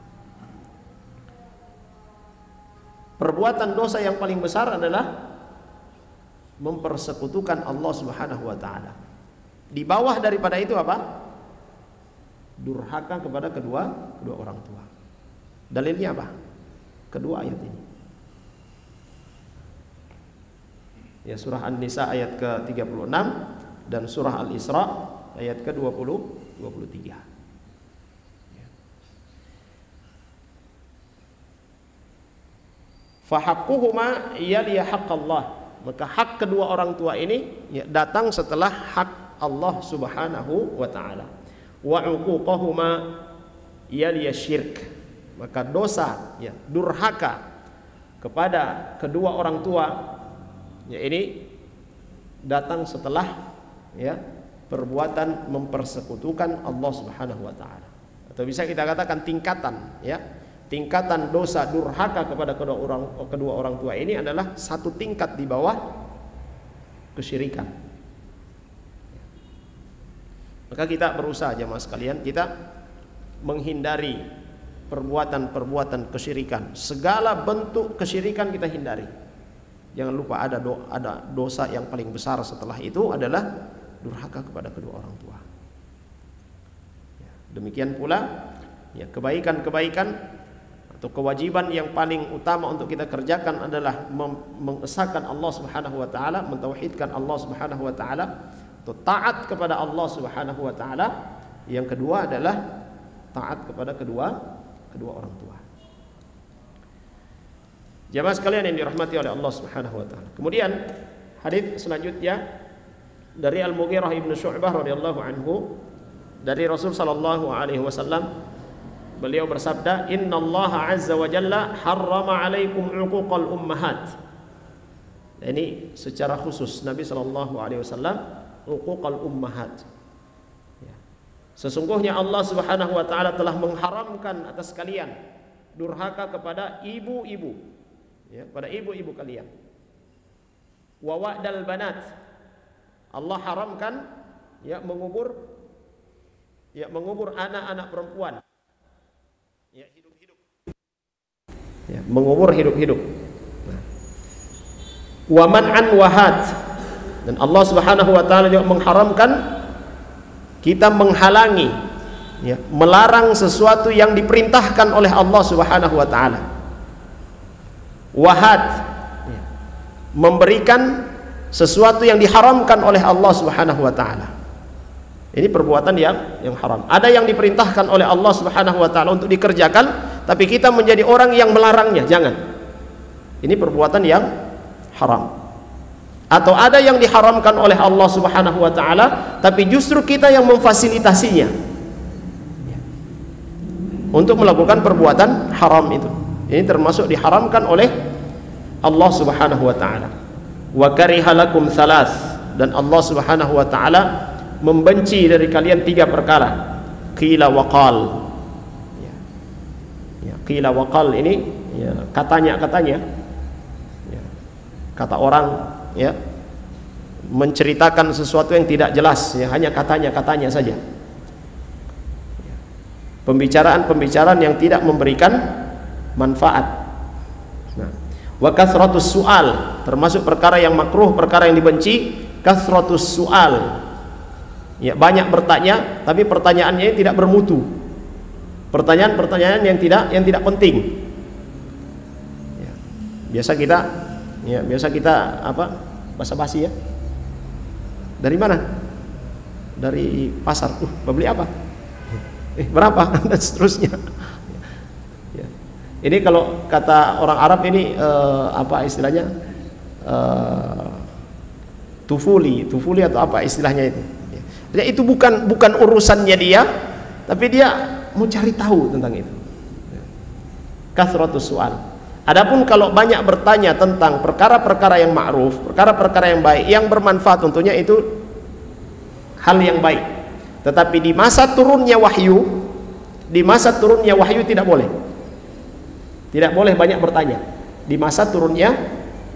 Perbuatan dosa yang paling besar adalah mempersekutukan Allah Subhanahu wa taala. Di bawah daripada itu apa? Durhaka kepada kedua orang tua. Dalilnya apa? Kedua ayat ini. Ya, surah An-Nisa ayat ke-36 dan surah Al-Isra ayat ke-23. Fahaqquhuma yali haqqallah, maka hak kedua orang tua ini ya, datang setelah hak Allah Subhanahu wa taala. Wa uquqahuma yali syirk, maka dosa ya, durhaka kepada kedua orang tua ya, ini datang setelah ya, perbuatan mempersekutukan Allah Subhanahu wa taala. Atau bisa kita katakan tingkatan ya. Tingkatan dosa durhaka kepada kedua orang tua ini adalah satu tingkat di bawah kesyirikan. Maka kita berusaha jemaah sekalian, kita menghindari perbuatan-perbuatan kesyirikan. Segala bentuk kesyirikan kita hindari. Jangan lupa ada dosa yang paling besar setelah itu adalah durhaka kepada kedua orang tua. Demikian pula ya, kebaikan-kebaikan atau kewajiban yang paling utama untuk kita kerjakan adalah mengesahkan Allah Subhanahu wa taala, mentauhidkan Allah Subhanahu wa taala, atau taat kepada Allah Subhanahu wa taala. Yang kedua adalah taat kepada kedua orang tua. Jamaah sekalian yang dirahmati oleh Allah Subhanahu wa taala. Kemudian hadis selanjutnya dari Al-Mughirah ibn Syu'bah radhiyallahu anhu dari Rasul sallallahu alaihi wasallam, beliau bersabda, "Innallaha 'azza wa jalla harrama 'alaikum 'uquqal ummahat." Ini secara khusus Nabi sallallahu alaihi wasallam, 'uquqal ummahat. Sesungguhnya Allah Subhanahu wa taala telah mengharamkan atas kalian durhaka kepada ibu-ibu, ya, pada ibu-ibu kalian. Wa wa'dal banat. Allah haramkan mengubur anak-anak perempuan. Ya, hidup-hidup. Ya, mengubur hidup-hidup. Nah. Wa man'an wahat. Dan Allah Subhanahu wa taala juga mengharamkan kita menghalangi, melarang sesuatu yang diperintahkan oleh Allah Subhanahu wa taala. Wahat, memberikan sesuatu yang diharamkan oleh Allah Subhanahu wa taala. Ini perbuatan yang haram. Ada yang diperintahkan oleh Allah Subhanahu wa taala untuk dikerjakan, tapi kita menjadi orang yang melarangnya. Jangan. Ini perbuatan yang haram. Atau ada yang diharamkan oleh Allah Subhanahu wa taala, tapi justru kita yang memfasilitasinya untuk melakukan perbuatan haram itu. Ini termasuk diharamkan oleh Allah Subhanahu wa taala. Wa kariha lakum tsalas, dan Allah Subhanahu wa taala membenci dari kalian 3 perkara. Qila wa qal. Qila wa qal ini katanya. Kata orang menceritakan sesuatu yang tidak jelas, hanya katanya saja. Pembicaraan yang tidak memberikan manfaat. Nah, wa kathratus su'al, termasuk perkara yang makruh, perkara yang dibenci, kathratus su'al. Ya, banyak bertanya tapi pertanyaannya tidak bermutu. Pertanyaan-pertanyaan yang tidak penting. Ya, biasa kita basa-basi ya. Dari mana? Dari pasar. Beli apa? Berapa? Dan seterusnya. Ya. Ini kalau kata orang Arab ini istilahnya? Tufuli atau apa istilahnya itu? Ya. Jadi itu bukan urusannya dia, tapi dia mau cari tahu tentang itu. Kathratus su'al. Adapun kalau banyak bertanya tentang perkara-perkara yang ma'ruf, perkara-perkara yang baik, yang bermanfaat, tentunya itu hal yang baik. Tetapi di masa turunnya wahyu tidak boleh. Tidak boleh banyak bertanya di masa turunnya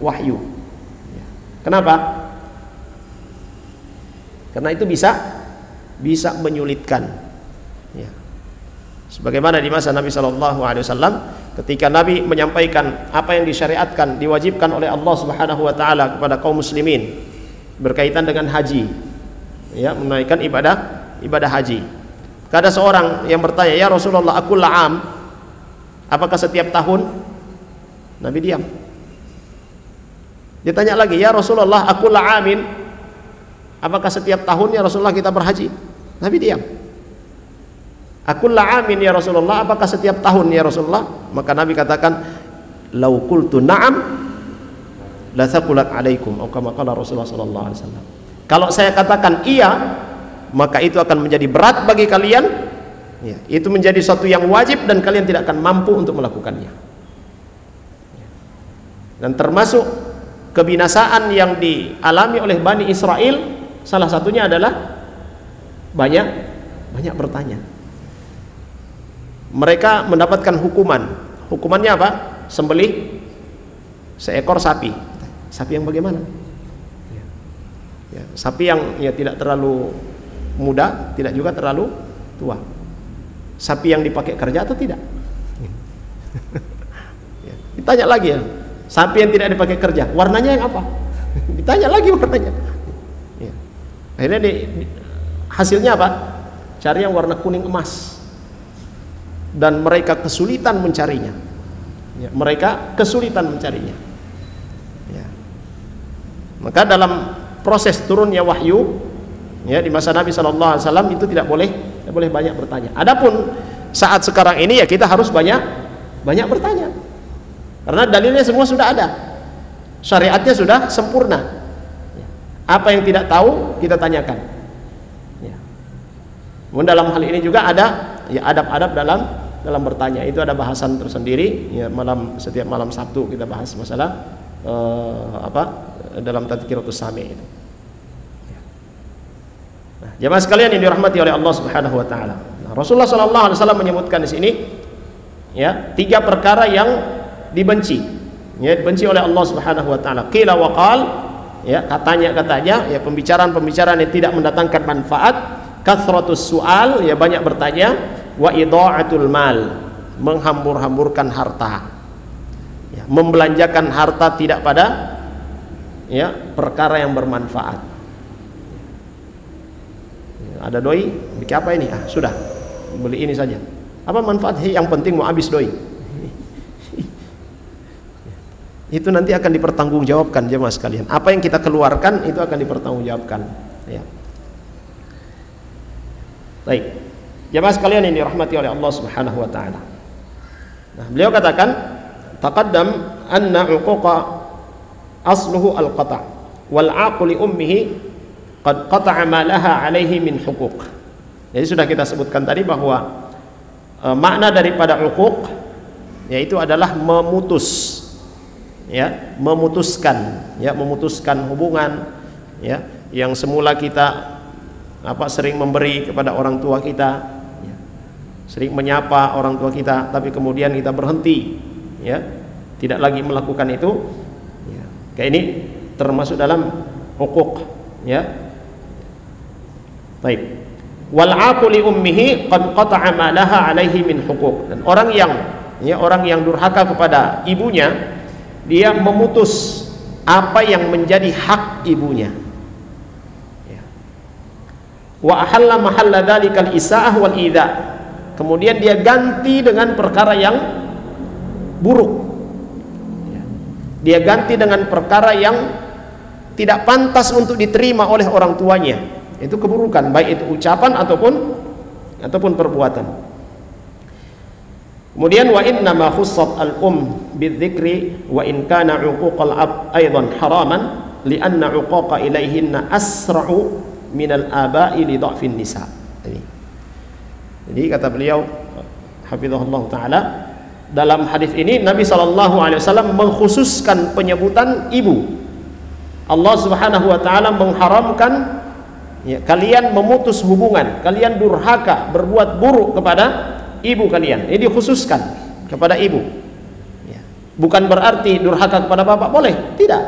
wahyu. Kenapa? Karena itu bisa menyulitkan. Ya. Sebagaimana di masa Nabi Shallallahu Alaihi Wasallam, ketika Nabi menyampaikan apa yang disyariatkan, diwajibkan oleh Allah Subhanahu wa taala kepada kaum muslimin berkaitan dengan haji, menunaikan ibadah haji. Ada seorang yang bertanya, "Ya Rasulullah, aku la'am, apakah setiap tahun?" Nabi diam. Dia tanya lagi, "Ya Rasulullah, aku la'amin, apakah setiap tahun ya Rasulullah kita berhaji?" Nabi diam. "Aku la'amin ya Rasulullah, apakah setiap tahun ya Rasulullah?" Maka Nabi katakan, "Lau qultu na'am la thaqulat 'alaikum," atau kama qala Rasulullah sallallahu alaihi wasallam. Kalau saya katakan iya, maka itu akan menjadi berat bagi kalian. Ya, itu menjadi suatu yang wajib dan kalian tidak akan mampu untuk melakukannya. Dan termasuk kebinasaan yang dialami oleh Bani Israel, salah satunya adalah banyak bertanya. Mereka mendapatkan hukuman. Hukumannya apa? Sembelih seekor sapi. Sapi yang bagaimana? Ya, sapi yang tidak terlalu muda, tidak juga terlalu tua. Sapi yang dipakai kerja atau tidak? Ya, ditanya lagi ya. Sapi yang tidak dipakai kerja, warnanya yang apa? Ditanya lagi warnanya. Ya. Akhirnya hasilnya apa? Cari yang warna kuning emas. Dan mereka kesulitan mencarinya. Ya, mereka kesulitan mencarinya. Ya. Maka dalam proses turunnya wahyu, Ya, di masa Nabi sallallahu alaihi wasallam itu tidak boleh banyak bertanya. Adapun saat sekarang ini ya kita harus banyak bertanya. Karena dalilnya semua sudah ada. Syariatnya sudah sempurna. Apa yang tidak tahu kita tanyakan. Ya. Dalam hal ini juga ada ya adab-adab dalam bertanya. Itu ada bahasan tersendiri. Ya, setiap malam Sabtu kita bahas masalah dalam Tadhkiratus Sami' itu. Nah, jemaah sekalian yang dirahmati oleh Allah Subhanahu wa taala. Nah, Rasulullah sallallahu alaihi wasallam menyebutkan di sini ya 3 perkara yang dibenci. Ya, dibenci oleh Allah Subhanahu wa taala. Qila wa qal, ya, katanya ya pembicaraan yang tidak mendatangkan manfaat, kathratus su'al, ya banyak bertanya, wa idha'atul mal, menghambur-hamburkan harta. Ya, membelanjakan harta tidak pada ya perkara yang bermanfaat. Ada doi, bikin apa ini? Sudah, beli ini saja. Apa manfaat? Yang penting mau habis doi. Itu nanti akan dipertanggungjawabkan jemaah sekalian. Apa yang kita keluarkan itu akan dipertanggungjawabkan. Ya. Baik, jemaah sekalian yang dirahmati oleh Allah Subhanahu wa taala. Nah, beliau katakan, taqaddam anna 'uquqa asluhu al-qata' wal 'aqu li ummihi qad qata'a ma laha 'alaihi min huquq. Jadi sudah kita sebutkan tadi bahwa makna daripada 'uquq yaitu adalah memutuskan hubungan ya yang semula kita sering memberi kepada orang tua kita, ya, sering menyapa orang tua kita, tapi kemudian kita berhenti, ya, tidak lagi melakukan itu, ya. Kayak ini termasuk dalam uquq, ya. Baik. Wal 'aqu li ummihi qad qata'a ma laha 'alaihi min huquq. Dan orang yang durhaka kepada ibunya, dia memutus apa yang menjadi hak ibunya. Wa ahalla mahalla dzalikal isaah wal idza. Kemudian dia ganti dengan perkara yang buruk. Dia ganti dengan perkara yang tidak pantas untuk diterima oleh orang tuanya. Itu keburukan, baik itu ucapan ataupun perbuatan. Kemudian wa inna ma khussat al-um bidzikri wa in kana 'uquqal ab aidan haraman li'anna 'uquqa ilaihinna asra'u minal aba'i li dha'fin nisa. Jadi kata beliau hafizahullah taala, dalam hadis ini Nabi SAW mengkhususkan penyebutan ibu. Allah Subhanahu wa taala mengharamkan, ya, kalian memutus hubungan, kalian durhaka, berbuat buruk kepada ibu kalian. Ini dikhususkan kepada ibu, ya. Bukan berarti durhaka kepada bapak boleh, tidak,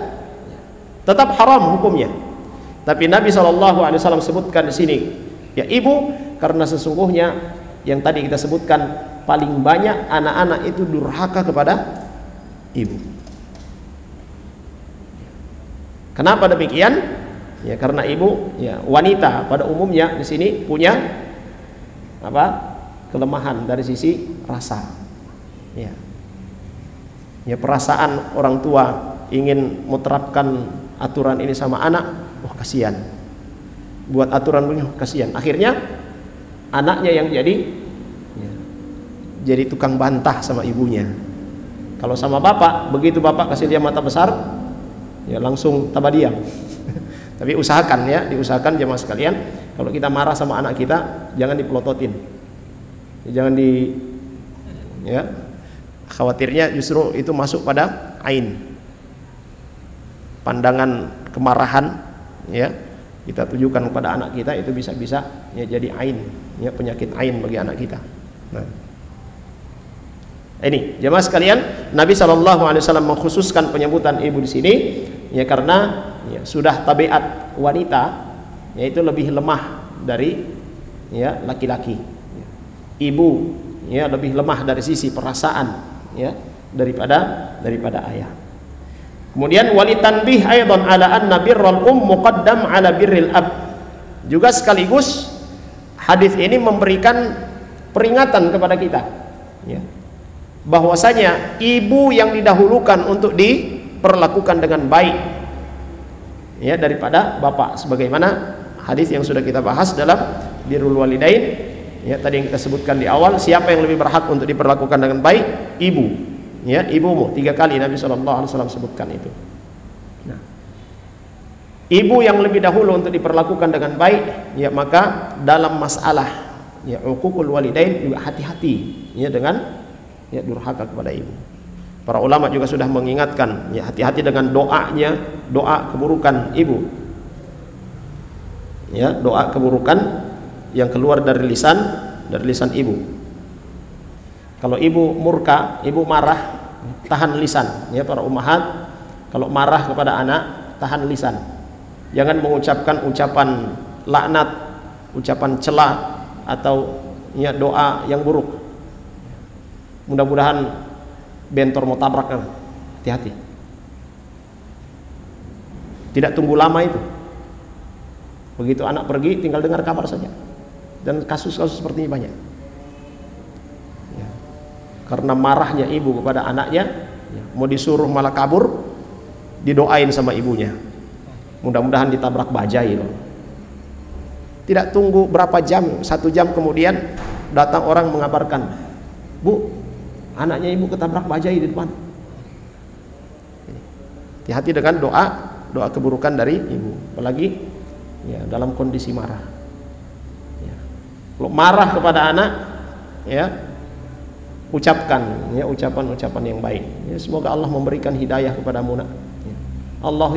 tetap haram hukumnya. Tapi Nabi SAW sebutkan di sini, ya, ibu, karena sesungguhnya yang tadi kita sebutkan paling banyak anak-anak itu durhaka kepada ibu. Kenapa demikian? Ya, karena ibu, ya, wanita pada umumnya di sini punya kelemahan dari sisi rasa. Ya. Ya, perasaan orang tua ingin menerapkan aturan ini sama anak, wah kasihan. Buat aturan begini, kasihan. Akhirnya anaknya yang jadi tukang bantah sama ibunya. Kalau sama bapak, begitu bapak kasih dia mata besar, ya langsung tabadiam. Tapi usahakan, ya, diusahakan jemaah sekalian, kalau kita marah sama anak kita, jangan dipelototin. Jangan khawatirnya justru itu masuk pada ain. Pandangan kemarahan, ya, kita tujukan kepada anak kita, itu bisa-bisa, ya, jadi ain, ya, penyakit ain bagi anak kita. Nah, ini jemaah sekalian, Nabi SAW mengkhususkan penyebutan ibu di sini, ya, karena, ya, sudah tabiat wanita, yaitu lebih lemah dari, ya, laki-laki. Ibu, ya, lebih lemah dari sisi perasaan, ya, daripada ayah. Kemudian walitanbih aidan ala anna birrul muqaddam ala birril ab. Juga sekaligus hadis ini memberikan peringatan kepada kita, ya, bahwasanya ibu yang didahulukan untuk diperlakukan dengan baik, ya, daripada bapak, sebagaimana hadis yang sudah kita bahas dalam birrul walidain, ya, tadi yang kita sebutkan di awal. Siapa yang lebih berhak untuk diperlakukan dengan baik? Ibu, ya, ibumu. 3 kali Nabi SAW sebutkan itu. Nah, ibu yang lebih dahulu untuk diperlakukan dengan baik, ya, maka dalam masalah, ya, uququl walidain juga hati-hati, ya, dengan, ya, durhaka kepada ibu. Para ulama juga sudah mengingatkan, ya, hati-hati dengan doanya, doa keburukan ibu, ya, doa keburukan yang keluar dari lisan ibu. Kalau ibu murka, ibu marah, tahan lisan, ya, para ummahat. Kalau marah kepada anak, tahan lisan. Jangan mengucapkan ucapan laknat, ucapan cela, atau, ya, doa yang buruk. Mudah-mudahan bentor mau tabrak kan. Hati-hati. Tidak tunggu lama itu. Begitu anak pergi, tinggal dengar kabar saja. Dan kasus-kasus seperti ini banyak, ya. Karena marahnya ibu kepada anaknya, ya, mau disuruh malah kabur, didoain sama ibunya, mudah-mudahan ditabrak bajai loh. Tidak tunggu berapa jam, 1 jam kemudian datang orang mengabarkan, Bu, anaknya ibu ketabrak bajai di depan. Hati-hati dengan doa keburukan dari ibu, apalagi, ya, dalam kondisi marah. Ya. Kalau marah kepada anak, ya, ucapkan, ya, ucapan-ucapan yang baik. Ya, semoga Allah memberikan hidayah kepadamu, nak. Ya. Allah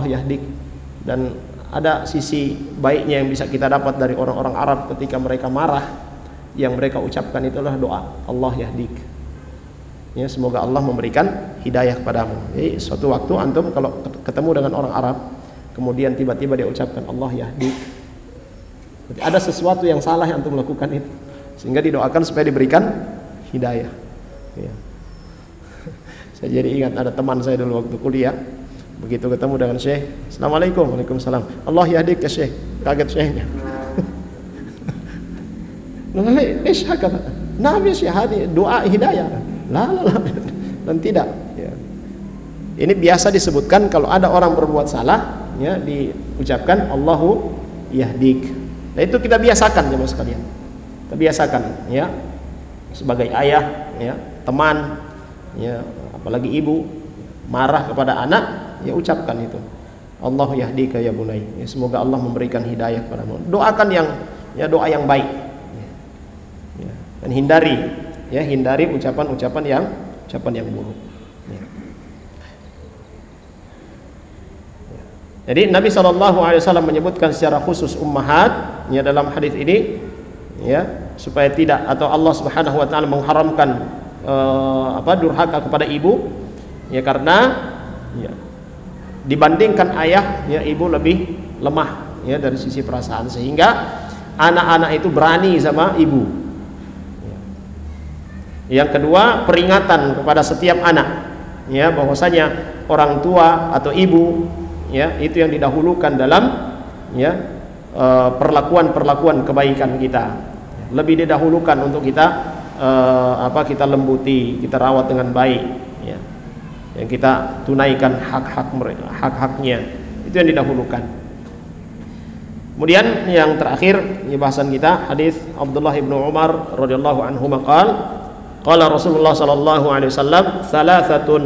yahdik. Dan ada sisi baiknya yang bisa kita dapat dari orang-orang Arab ketika mereka marah, yang mereka ucapkan itulah doa Allah yahdik, ya, semoga Allah memberikan hidayah kepadamu. Jadi suatu waktu antum kalau ketemu dengan orang Arab, kemudian tiba-tiba dia ucapkan Allah yahdik, berarti ada sesuatu yang salah yang antum lakukan itu, sehingga didoakan supaya diberikan hidayah, ya. Saya jadi ingat ada teman saya dulu waktu kuliah, begitu ketemu dengan Syekh, Assalamualaikum. Waalaikumsalam. Allah yahdik ya Syekh. Kaget Syekhnya. Lesh hakata. Nabi syahadi doa hidayah. La. Dan tidak, ya. Ini biasa disebutkan kalau ada orang berbuat salah, ya, diucapkan Allahu yahdik. Nah, itu kita biasakan, jemaah sekalian. Kita biasakan, ya. Sebagai ayah, ya, teman, ya, apalagi ibu marah kepada anak, ya, ucapkan itu Allah yahdika ya bunai, ya, semoga Allah memberikan hidayah kepadamu. Doakan yang, ya, doa yang baik, ya. Dan hindari ucapan-ucapan yang buruk, ya. Jadi Nabi SAW menyebutkan secara khusus ummahat, ya, dalam hadis ini, ya, supaya tidak, atau Allah Subhanahu wa taala mengharamkan durhaka kepada ibu, ya, karena, ya, dibandingkan ayah, ya, ibu lebih lemah, ya, dari sisi perasaan, sehingga anak-anak itu berani sama ibu, ya. Yang kedua, peringatan kepada setiap anak, ya, bahwasanya orang tua atau ibu, ya, itu yang didahulukan dalam, ya, perlakuan kebaikan kita, lebih didahulukan untuk kita kita lembuti, kita rawat dengan baik, ya. Yang kita tunaikan hak-haknya, itu yang didahulukan. Kemudian yang terakhir, ya, bahasan kita hadis Abdullah bin Umar radhiyallahu anhu qala Rasulullah sallallahu alaihi wasallam thalathatun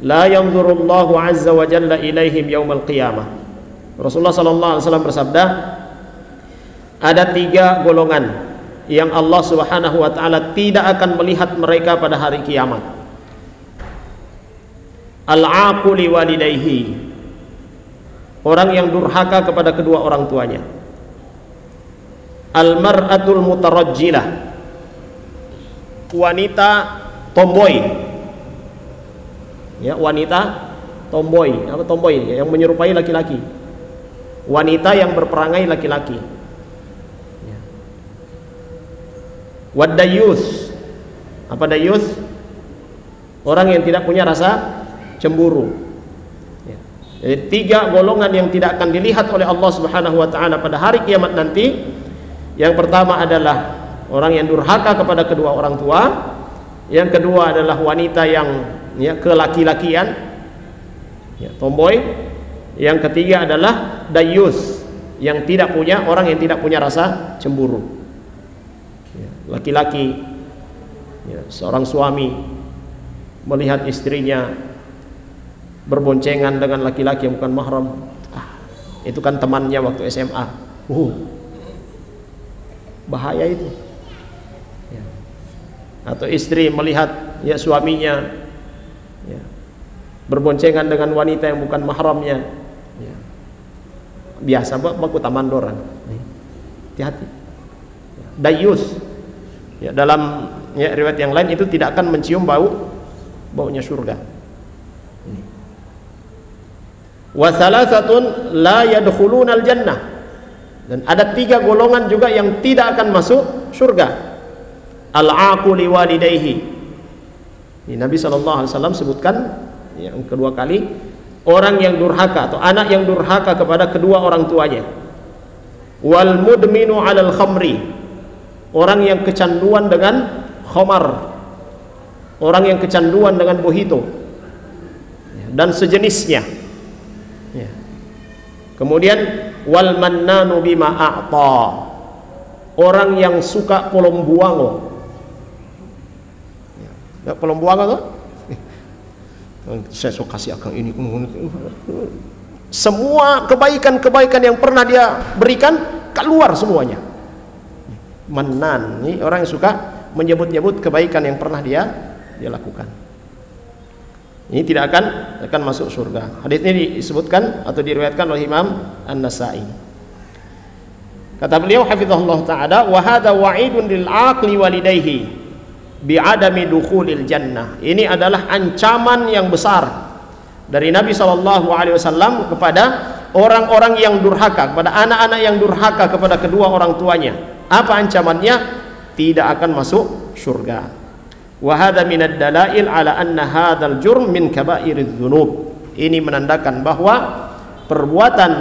la yanzurullahu azza wa jalla ilaihim yaumal qiyamah. Rasulullah sallallahu alaihi wasallam bersabda, ada 3 golongan yang Allah Subhanahu wa taala tidak akan melihat mereka pada hari kiamat. Al-aquli walidayhi, orang yang durhaka kepada kedua orang tuanya. Al-mar'atul mutarajjilah, wanita tomboy, ya, wanita tomboy. Apa tomboy? Yang menyerupai laki-laki, wanita yang berperangai laki-laki. Wadayus, apa dayus? Orang yang tidak punya rasa cemburu, ya. Jadi 3 golongan yang tidak akan dilihat oleh Allah Subhanahu wa taala pada hari kiamat nanti. Yang pertama adalah orang yang durhaka kepada kedua orang tua. Yang kedua adalah wanita yang, ya, kelaki-lakian, ya, tomboy. Yang ketiga adalah dayus, yang tidak punya, orang yang tidak punya rasa cemburu. Laki-laki, seorang suami melihat istrinya berboncengan dengan laki-laki yang bukan mahram, itu kan temannya waktu SMA. Bahaya itu. Atau istri melihat suaminya berboncengan dengan wanita yang bukan mahramnya, biasa baku tamandoran. Hati-hati. Dayus, dalam riwayat yang lain itu tidak akan mencium baunya surga. Wa thalathatun la yadkhulunal jannah, dan ada 3 golongan juga yang tidak akan masuk surga. Al-aqu liwalidayhi. Ini Nabi SAW sebutkan yang kedua kali, orang yang durhaka atau anak yang durhaka kepada kedua orang tuanya. Wal mudminu 'alal khamri, orang yang kecanduan dengan khamar, orang yang kecanduan dengan mojito dan sejenisnya. Kemudian wal mannanu bima a'ta, orang yang suka polombuango. Polombuango tuh? Saya suka kasih akan ini. Semua kebaikan-kebaikan yang pernah dia berikan keluar semuanya. Mannan, ini orang yang suka menyebut-nyebut kebaikan yang pernah dia lakukan. Ini tidak akan masuk surga. Hadis ini disebutkan atau diriwayatkan oleh Imam An-Nasa'i. Kata beliau hafizahullah taala, wa hadza wa'idun lil aqli walidayhi bi'adami dukhulil jannah. Ini adalah ancaman yang besar dari Nabi SAW kepada orang-orang yang durhaka, kepada anak-anak yang durhaka kepada kedua orang tuanya. Apa ancamannya? Tidak akan masuk surga. Wa hadza minad dalail ala anna hadzal jurm min kabairiz dzunub. Ini menandakan bahwa perbuatan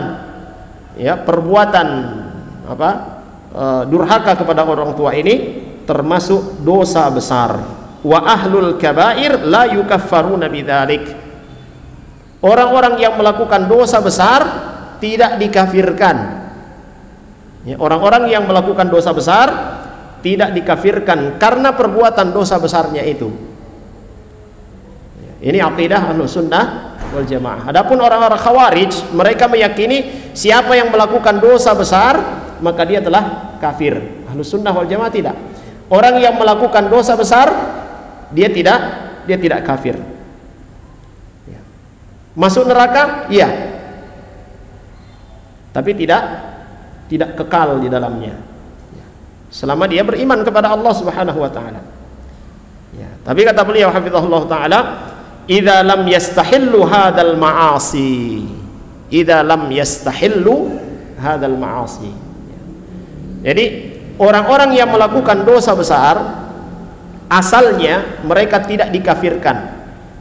durhaka kepada orang tua ini termasuk dosa besar. Wa ahlul kabair la yukaffaruna bidzalik. Orang-orang yang melakukan dosa besar tidak dikafirkan. Orang-orang yang melakukan dosa besar tidak dikafirkan karena perbuatan dosa besarnya itu. Ini akidah Ahlussunnah wal Jamaah. Adapun orang-orang Khawarij, mereka meyakini siapa yang melakukan dosa besar maka dia telah kafir. Ahlussunnah wal Jamaah tidak. Orang yang melakukan dosa besar dia tidak kafir. Masuk neraka? Iya. Tapi tidak kekal di dalamnya. Selama dia beriman kepada Allah Subhanahu wa taala. Tapi kata beliau hafizahullah taala, idza lam yastahillu hadzal ma'asi. Idza lam yastahillu hadzal ma'asi. Jadi orang-orang yang melakukan dosa besar asalnya mereka tidak dikafirkan.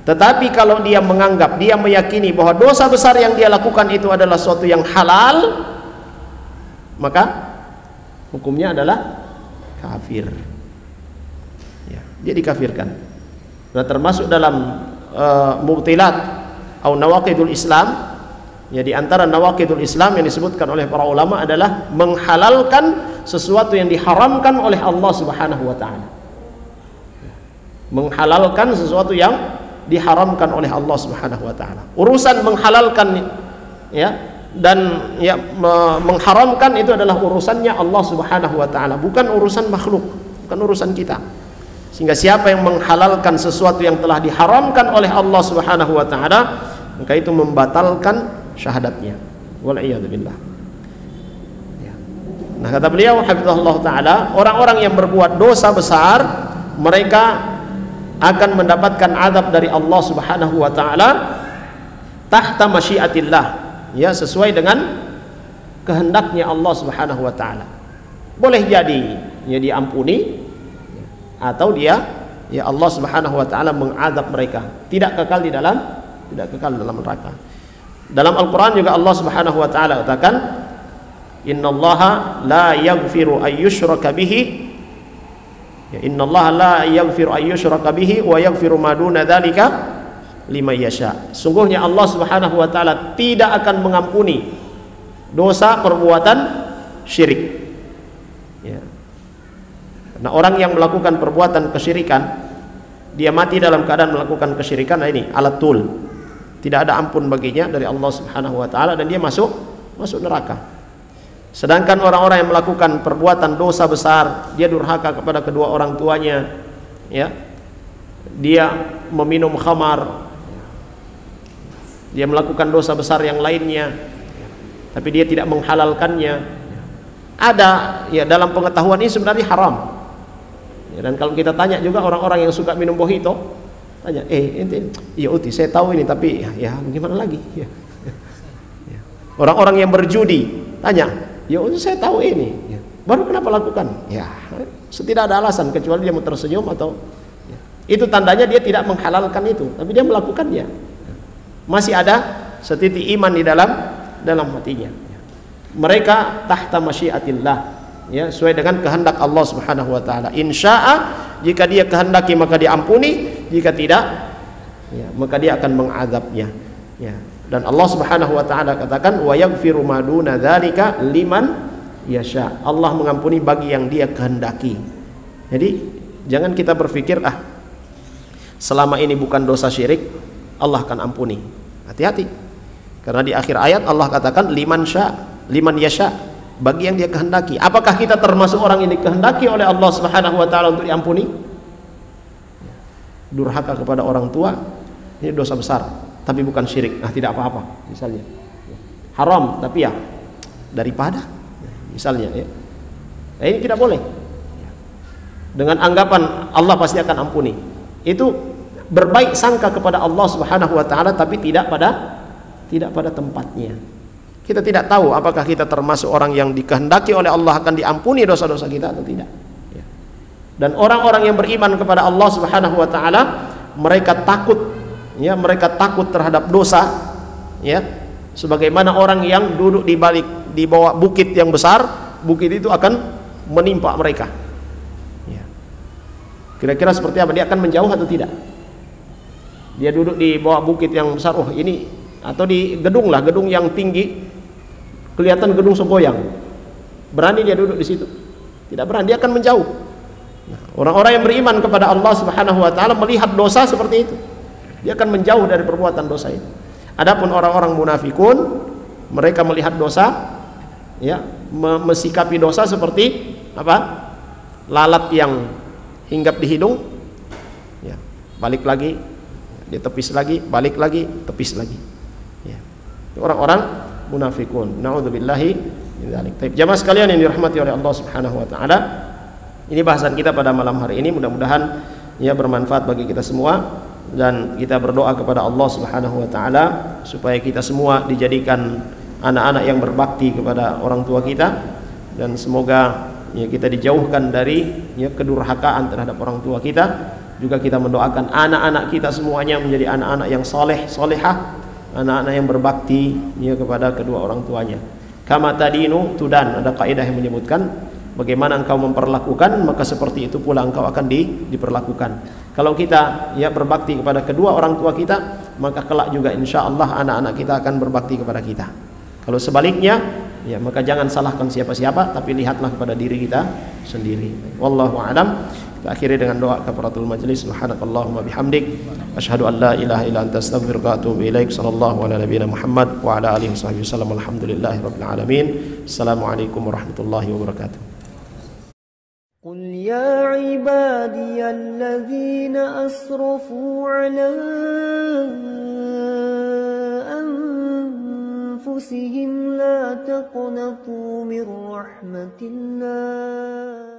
Tetapi kalau dia menganggap, dia meyakini bahwa dosa besar yang dia lakukan itu adalah suatu yang halal, maka hukumnya adalah kafir. Dia dikafirkan. Nah, termasuk dalam mubtilat atau nawaqidul Islam, di antara nawaqidul Islam yang disebutkan oleh para ulama adalah menghalalkan sesuatu yang diharamkan oleh Allah Subhanahu wa taala. Menghalalkan sesuatu yang diharamkan oleh Allah Subhanahu wa taala. Urusan menghalalkan dan mengharamkan itu adalah urusannya Allah Subhanahu wa taala, bukan urusan makhluk, bukan urusan kita. Sehingga siapa yang menghalalkan sesuatu yang telah diharamkan oleh Allah Subhanahu wa taala, maka itu membatalkan syahadatnya. Wal iyad billah. Nah, kata beliau hafizahullah taala, orang-orang yang berbuat dosa besar mereka akan mendapatkan azab dari Allah Subhanahu wa taala tahta masyiatillah, sesuai dengan kehendaknya Allah Subhanahu wa taala. Boleh jadi diampuni atau Allah Subhanahu wa taala mengazab mereka, tidak kekal dalam neraka. Dalam Al-Qur'an juga Allah Subhanahu wa taala katakan, innallaha la yaghfiru ayyushraka bihi. Innallaha la yaghfiru ayyushraka bihi wa yaghfiru ma duna dzalika liman yasha. Sungguhnya Allah Subhanahu wa taala tidak akan mengampuni dosa perbuatan syirik. Ya. Karena orang yang melakukan perbuatan kesyirikan, dia mati dalam keadaan melakukan kesyirikan, nah ini alat tul, tidak ada ampun baginya dari Allah Subhanahu wa taala, dan dia masuk neraka. Sedangkan orang-orang yang melakukan perbuatan dosa besar, dia durhaka kepada kedua orang tuanya, ya, dia meminum khamar, dia melakukan dosa besar yang lainnya, tapi dia tidak menghalalkannya. Ada ya dalam pengetahuan ini sebenarnya haram. Ya, dan kalau kita tanya juga orang-orang yang suka minum mojito, tanya, ente, iya uti, saya tahu ini, tapi ya gimana lagi? Ya. Ya. Orang-orang yang berjudi, tanya, ya uti, saya tahu ini, ya. Baru kenapa lakukan? Ya, tidak ada alasan kecuali dia mau tersenyum atau, ya. Itu tandanya dia tidak menghalalkan itu, tapi dia melakukannya. Masih ada setitik iman di dalam hatinya. Mereka tahta masyiatillah, ya, sesuai dengan kehendak Allah Subhanahu wa taala. Insya'a, jika dia kehendaki maka diampuni, jika tidak, ya, maka dia akan mengazabnya, ya. Dan Allah Subhanahu wa taala katakan wa yaghfiru ma duna dzalika liman yasha. Allah mengampuni bagi yang dia kehendaki. Jadi jangan kita berpikir selama ini bukan dosa syirik Allah akan ampuni. Hati-hati. Karena di akhir ayat Allah katakan liman yasha, bagi yang dia kehendaki. Apakah kita termasuk orang yang dikehendaki oleh Allah Subhanahu wa taala untuk diampuni? Durhaka kepada orang tua, ini dosa besar, tapi bukan syirik. Tidak apa-apa, misalnya. Haram, tapi ya daripada, misalnya, ya. Ini tidak boleh. Dengan anggapan Allah pasti akan ampuni. Itu berbaik sangka kepada Allah Subhanahu wa taala, tapi tidak pada tempatnya. Kita tidak tahu apakah kita termasuk orang yang dikehendaki oleh Allah akan diampuni dosa-dosa kita atau tidak. Ya. Dan orang-orang yang beriman kepada Allah Subhanahu wa taala, mereka takut, ya, mereka takut terhadap dosa, ya. Sebagaimana orang yang duduk di bawah bukit yang besar, bukit itu akan menimpa mereka. Ya. Kira-kira seperti apa? Dia akan menjauh atau tidak? Dia duduk di bawah bukit yang besar, ini, atau di gedung yang tinggi, kelihatan gedung semboyang, berani dia duduk di situ? Tidak berani, dia akan menjauh. Nah, orang-orang yang beriman kepada Allah Subhanahu wa taala melihat dosa seperti itu, dia akan menjauh dari perbuatan dosa itu. Adapun orang-orang munafikun, mereka melihat dosa, ya, mesikapi dosa seperti apa? Lalat yang hinggap di hidung, ya, balik lagi, dia tepis lagi, balik lagi, tepis lagi. Ya. Orang-orang munafikun. Na'udzubillahi min dzalik. Baik, jamaah sekalian yang dirahmati oleh Allah Subhanahu wa taala, ini bahasan kita pada malam hari ini, mudah-mudahan ya bermanfaat bagi kita semua, dan kita berdoa kepada Allah Subhanahu wa taala supaya kita semua dijadikan anak-anak yang berbakti kepada orang tua kita, dan semoga ya kita dijauhkan dari ya kedurhakaan terhadap orang tua kita. Juga kita mendoakan anak-anak kita semuanya menjadi anak-anak yang soleh, solehah, anak-anak yang berbakti ya kepada kedua orang tuanya. Kama tadinu tudan, ada kaidah yang menyebutkan bagaimana engkau memperlakukan, maka seperti itu pula engkau akan diperlakukan. Kalau kita ya berbakti kepada kedua orang tua kita, maka kelak juga insya Allah anak-anak kita akan berbakti kepada kita. Kalau sebaliknya, ya maka jangan salahkan siapa-siapa, tapi lihatlah kepada diri kita sendiri. Wallahu a'lam. Kita akhiri dengan doa kafaratul majlis. Subhanakallahumma bihamdik, asyhadu an la ilaha illa anta, astaghfiruka wa atubu ilaik. Sallallahu ala nabiyyina Muhammad wa ala alihi wasallam. Alhamdulillahirabbil alamin. Assalamualaikum warahmatullahi wabarakatuh. قل يا عبادي الذين أسرفوا على أنفسهم لا تقنطوا من رحمة الله